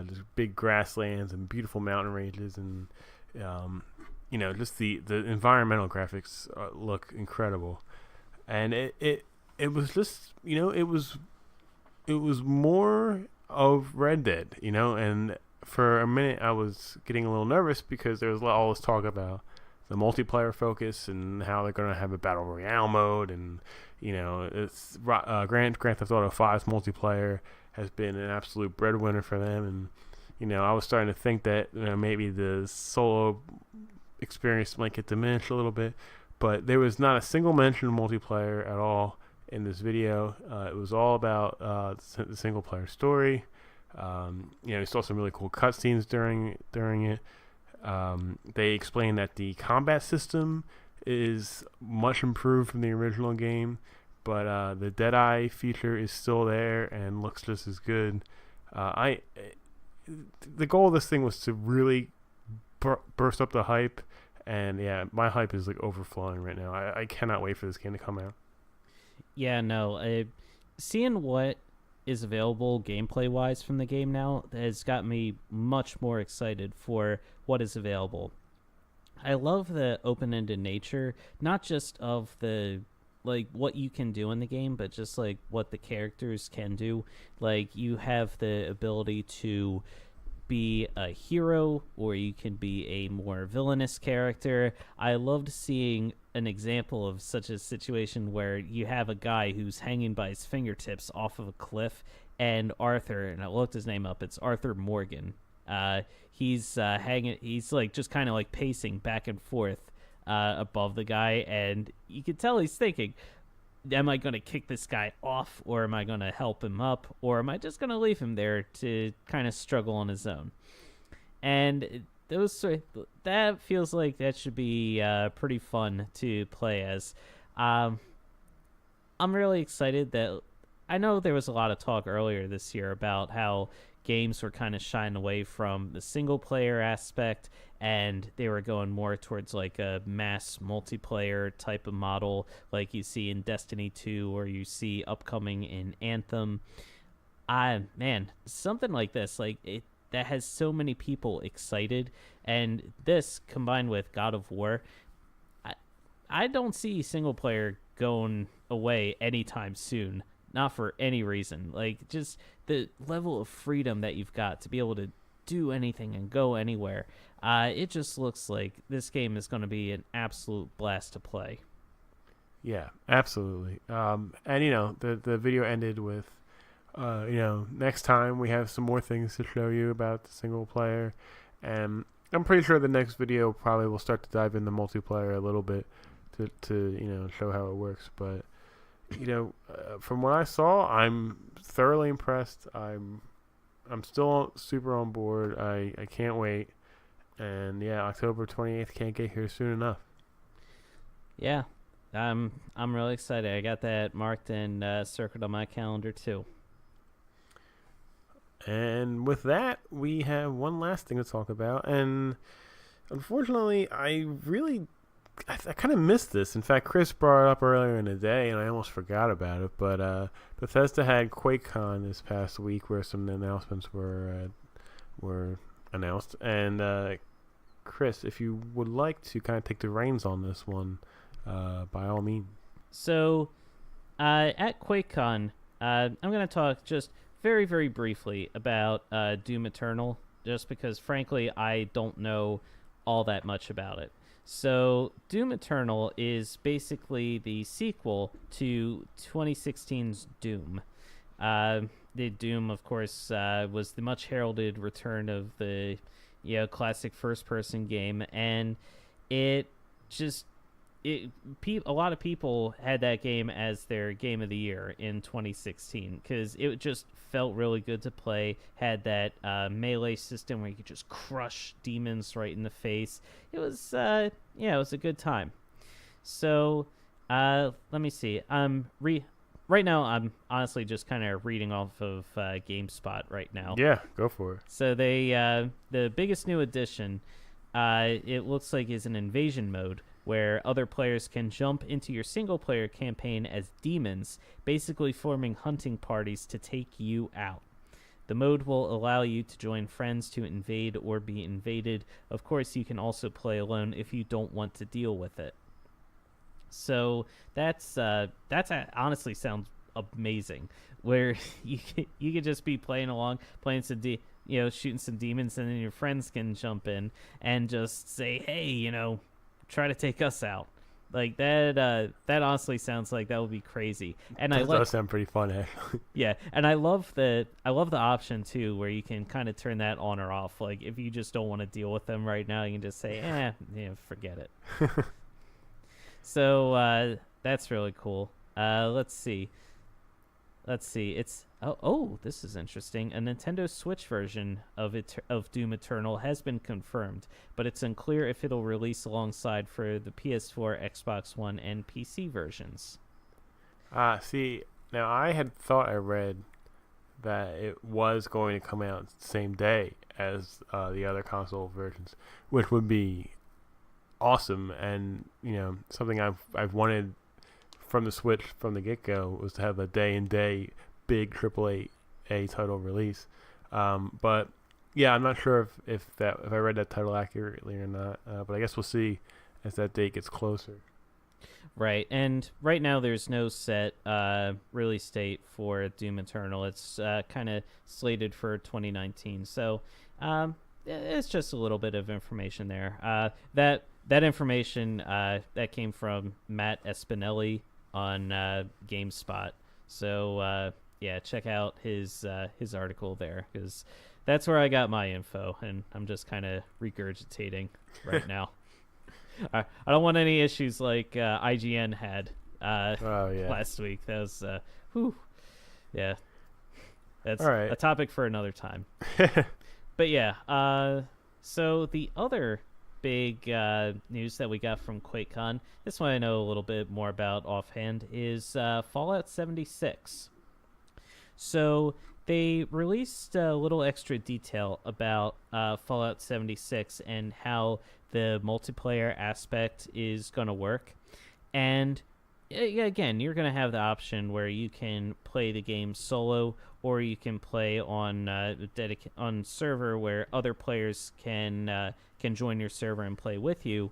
just big grasslands and beautiful mountain ranges, and just the environmental graphics look incredible. And it was just it was more of Red Dead, and for a minute I was getting a little nervous because there was all this talk about the multiplayer focus and how they're going to have a battle royale mode, and it's Grand Theft Auto 5's multiplayer has been an absolute breadwinner for them, and I was starting to think that maybe the solo experience might get diminished a little bit, but there was not a single mention of multiplayer at all in this video. It was all about the single player story. You saw some really cool cutscenes during it. They explained that the combat system is much improved from the original game, but the Deadeye feature is still there and looks just as good. The goal of this thing was to really burst up the hype, and yeah, my hype is like overflowing right now. I cannot wait for this game to come out. Yeah, no, seeing what is available gameplay wise from the game now has got me much more excited for what is available. I love the open-ended nature, not just of the like what you can do in the game, but just like what the characters can do. Like you have the ability to be a hero, or you can be a more villainous character. I loved seeing an example of such a situation where you have a guy who's hanging by his fingertips off of a cliff, and Arthur, and I looked his name up, it's Arthur Morgan. He's hanging, he's like just kind of like pacing back and forth above the guy, and you can tell he's thinking, am I going to kick this guy off, or am I going to help him up, or am I just going to leave him there to kind of struggle on his own? And that feels like that should be pretty fun to play as. I'm really excited that I know there was a lot of talk earlier this year about how games were kind of shying away from the single player aspect and they were going more towards like a mass multiplayer type of model like you see in Destiny 2 or you see upcoming in Anthem. Man, something like this, like it that has so many people excited, and this combined with God of War, I don't see single player going away anytime soon. Not for any reason. Like, just the level of freedom that you've got to be able to do anything and go anywhere. It just looks like this game is going to be an absolute blast to play. Yeah, absolutely. And, the video ended with, next time we have some more things to show you about the single player. And I'm pretty sure the next video probably will start to dive into multiplayer a little bit to show how it works. But from what I saw, I'm thoroughly impressed. I'm still super on board. I can't wait. And yeah, October 28th can't get here soon enough. Yeah, I'm really excited. I got that marked and circled on my calendar too. And with that, we have one last thing to talk about. And unfortunately, I kind of missed this. In fact, Chris brought it up earlier in the day, and I almost forgot about it. But Bethesda had QuakeCon this past week, where some announcements were announced. And Chris, if you would like to kind of take the reins on this one, by all means. So, at QuakeCon, I'm going to talk just very, very briefly about Doom Eternal, just because, frankly, I don't know all that much about it. So, Doom Eternal is basically the sequel to 2016's Doom. The Doom, of course, was the much heralded return of the classic first-person game, and a lot of people had that game as their game of the year in 2016 because it just felt really good to play. Had that melee system where you could just crush demons right in the face. It was it was a good time. So let me see. Right now I'm honestly just kind of reading off of GameSpot right now. Yeah, go for it. So they the biggest new addition, it looks like, is an invasion mode where other players can jump into your single-player campaign as demons, basically forming hunting parties to take you out. The mode will allow you to join friends to invade or be invaded. Of course, you can also play alone if you don't want to deal with it. So that's honestly sounds amazing, where you could just be playing along, playing some shooting some demons, and then your friends can jump in and just say, hey, try to take us out. Like that honestly sounds like that would be crazy. And that does sound pretty fun, actually. Yeah, and I love the option too where you can kind of turn that on or off. Like if you just don't want to deal with them right now, you can just say forget it. So that's really cool. Let's see. It's this is interesting. A Nintendo Switch version of Doom Eternal has been confirmed, but it's unclear if it'll release alongside for the PS4, Xbox One, and PC versions. See, now I had thought I read that it was going to come out the same day as the other console versions, which would be awesome, and something I've wanted from the Switch from the get-go was to have a day-and-day big AAA title release. But yeah, I'm not sure if I read that title accurately or not. But I guess we'll see as that date gets closer. Right, and right now there's no set release date for Doom Eternal. It's kind of slated for 2019. So it's just a little bit of information there. That information that came from Matt Espinelli on GameSpot. So check out his article there because that's where I got my info, and I'm just kind of regurgitating right now. I don't want any issues like IGN had last week. That was that's all right. A topic for another time. But yeah, So the other big news that we got from QuakeCon, this one I know a little bit more about offhand, is Fallout 76. So they released a little extra detail about Fallout 76 and how the multiplayer aspect is going to work. And again, you're going to have the option where you can play the game solo, or you can play on on server where other players can join your server and play with you.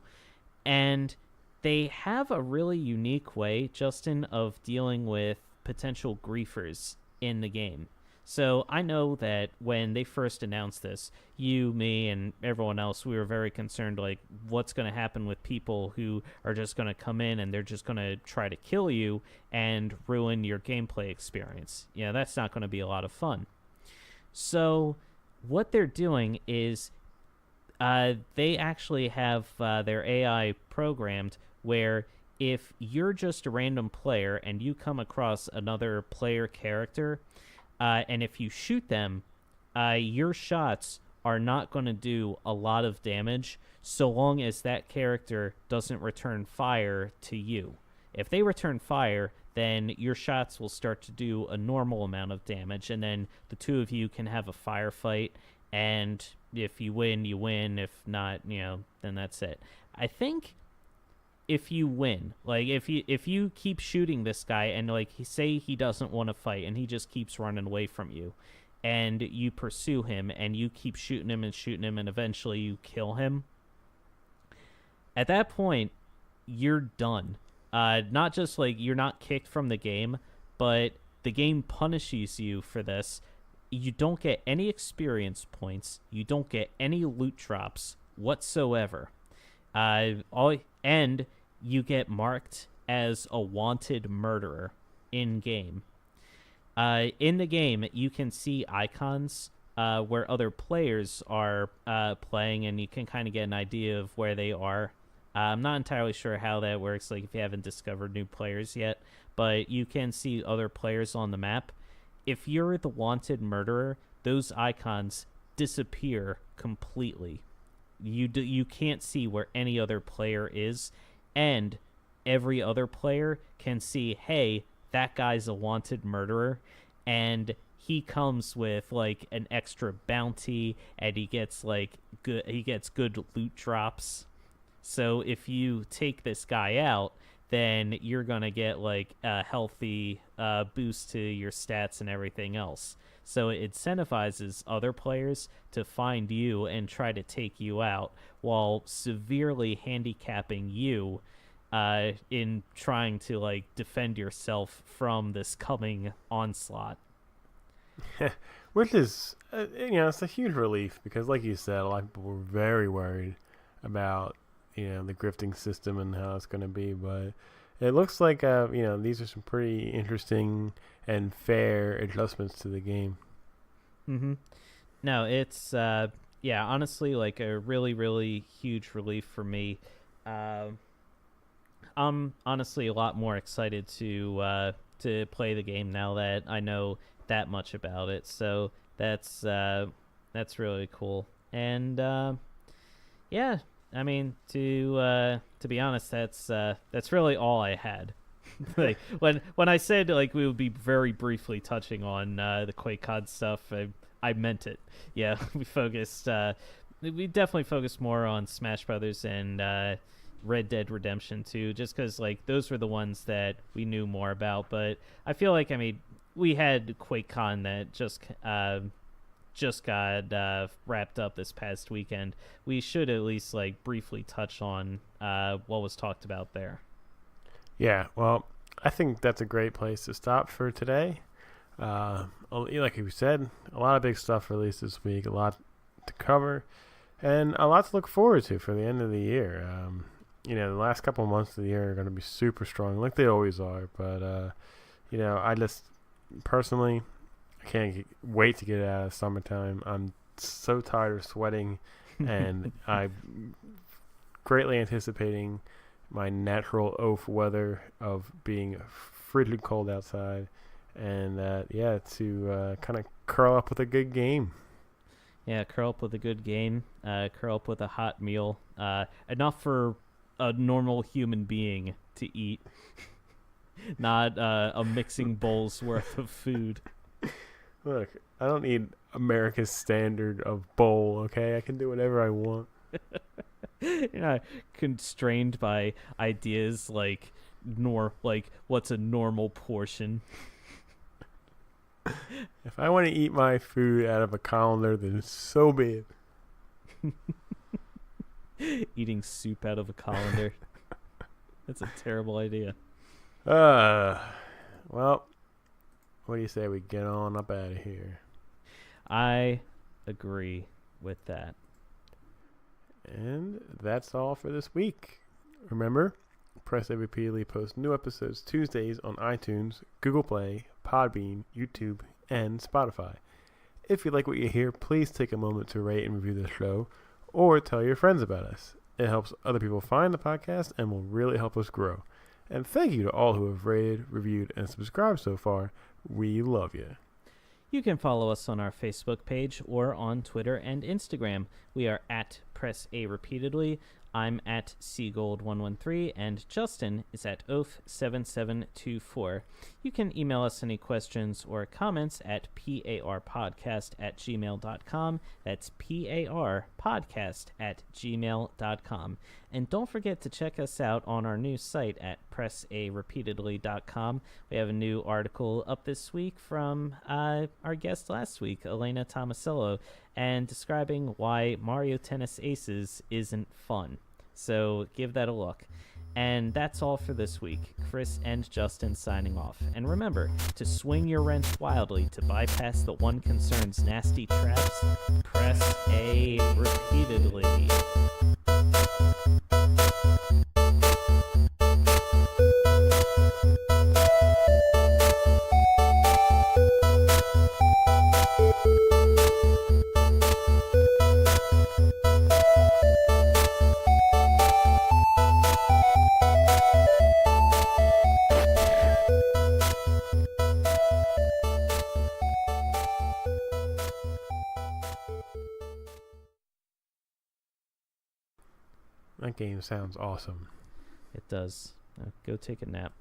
And they have a really unique way, Justin, of dealing with potential griefers in the game. So I know that when they first announced this, you, me, and everyone else, we were very concerned, like, what's going to happen with people who are just going to come in and they're just going to try to kill you and ruin your gameplay experience. Yeah, that's not going to be a lot of fun. So what they're doing is they actually have their AI programmed where if you're just a random player and you come across another player character, and if you shoot them, your shots are not going to do a lot of damage so long as that character doesn't return fire to you. If they return fire, then your shots will start to do a normal amount of damage, and then the two of you can have a firefight, and if you win, you win. If not, then that's it. I think if you win, like if you keep shooting this guy and like say he doesn't want to fight and he just keeps running away from you, and you pursue him and you keep shooting him and eventually you kill him, at that point you're done. Not just like you're not kicked from the game, but the game punishes you for this. You don't get any experience points. You don't get any loot drops whatsoever. And you get marked as a wanted murderer in game. In the game, you can see icons where other players are playing, and you can kind of get an idea of where they are. I'm not entirely sure how that works, like if you haven't discovered new players yet, but you can see other players on the map. If you're the wanted murderer, those icons disappear completely. You can't see where any other player is, and every other player can see, hey, that guy's a wanted murderer, and he comes with like an extra bounty, and he gets good loot drops. So if you take this guy out, then you're gonna get like a healthy boost to your stats and everything else. So it incentivizes other players to find you and try to take you out, while severely handicapping you in trying to like defend yourself from this coming onslaught. Which is, it's a huge relief because, like you said, a lot of people were very worried about the grifting system and how it's going to be, but it looks like these are some pretty interesting and fair adjustments to the game. Mm-hmm. No, it's honestly like a really, really huge relief for me. I'm honestly a lot more excited to play the game now that I know that much about it. So that's really cool. And I mean, to be honest, that's really all I had. Like when I said like we would be very briefly touching on the QuakeCon stuff, I meant it. Yeah, we definitely focused more on Smash Brothers and Red Dead Redemption 2, just because like those were the ones that we knew more about. But I feel like we had QuakeCon that just got wrapped up this past weekend. We should at least like briefly touch on what was talked about there. Yeah, well, I think that's a great place to stop for today. Like you said, a lot of big stuff released this week, a lot to cover, and a lot to look forward to for the end of the year. The last couple of months of the year are going to be super strong, like they always are. But I just personally, I can't wait to get out of summertime. I'm so tired of sweating, and I'm greatly anticipating my natural oaf weather of being frigid cold outside, and to kind of curl up with a good game. Yeah, curl up with a good game. Curl up with a hot meal. Enough for a normal human being to eat. Not a mixing bowl's worth of food. Look, I don't need America's standard of bowl, okay? I can do whatever I want. You're not constrained by ideas like what's a normal portion. If I want to eat my food out of a colander, then so be it. Eating soup out of a colander. That's a terrible idea. Well, what do you say we get on up out of here? I agree with that. And that's all for this week. Remember, Press A repeatedly posts new episodes Tuesdays on iTunes, Google Play, Podbean, YouTube, and Spotify. If you like what you hear, please take a moment to rate and review the show, or tell your friends about us. It helps other people find the podcast and will really help us grow. And thank you to all who have rated, reviewed, and subscribed so far. We love you. You can follow us on our Facebook page or on Twitter and Instagram. We are at Press A Repeatedly. I'm at Seagold113, and Justin is at Oaf7724. You can email us any questions or comments at parpodcast@gmail.com. That's parpodcast@gmail.com. And don't forget to check us out on our new site at pressarepeatedly.com. We have a new article up this week from our guest last week, Elena Tomasello, and describing why Mario Tennis Aces isn't fun. So give that a look. And that's all for this week. Chris and Justin signing off. And remember to swing your wrench wildly to bypass the one concern's nasty traps. Press A repeatedly. That game sounds awesome. It does. Go take a nap.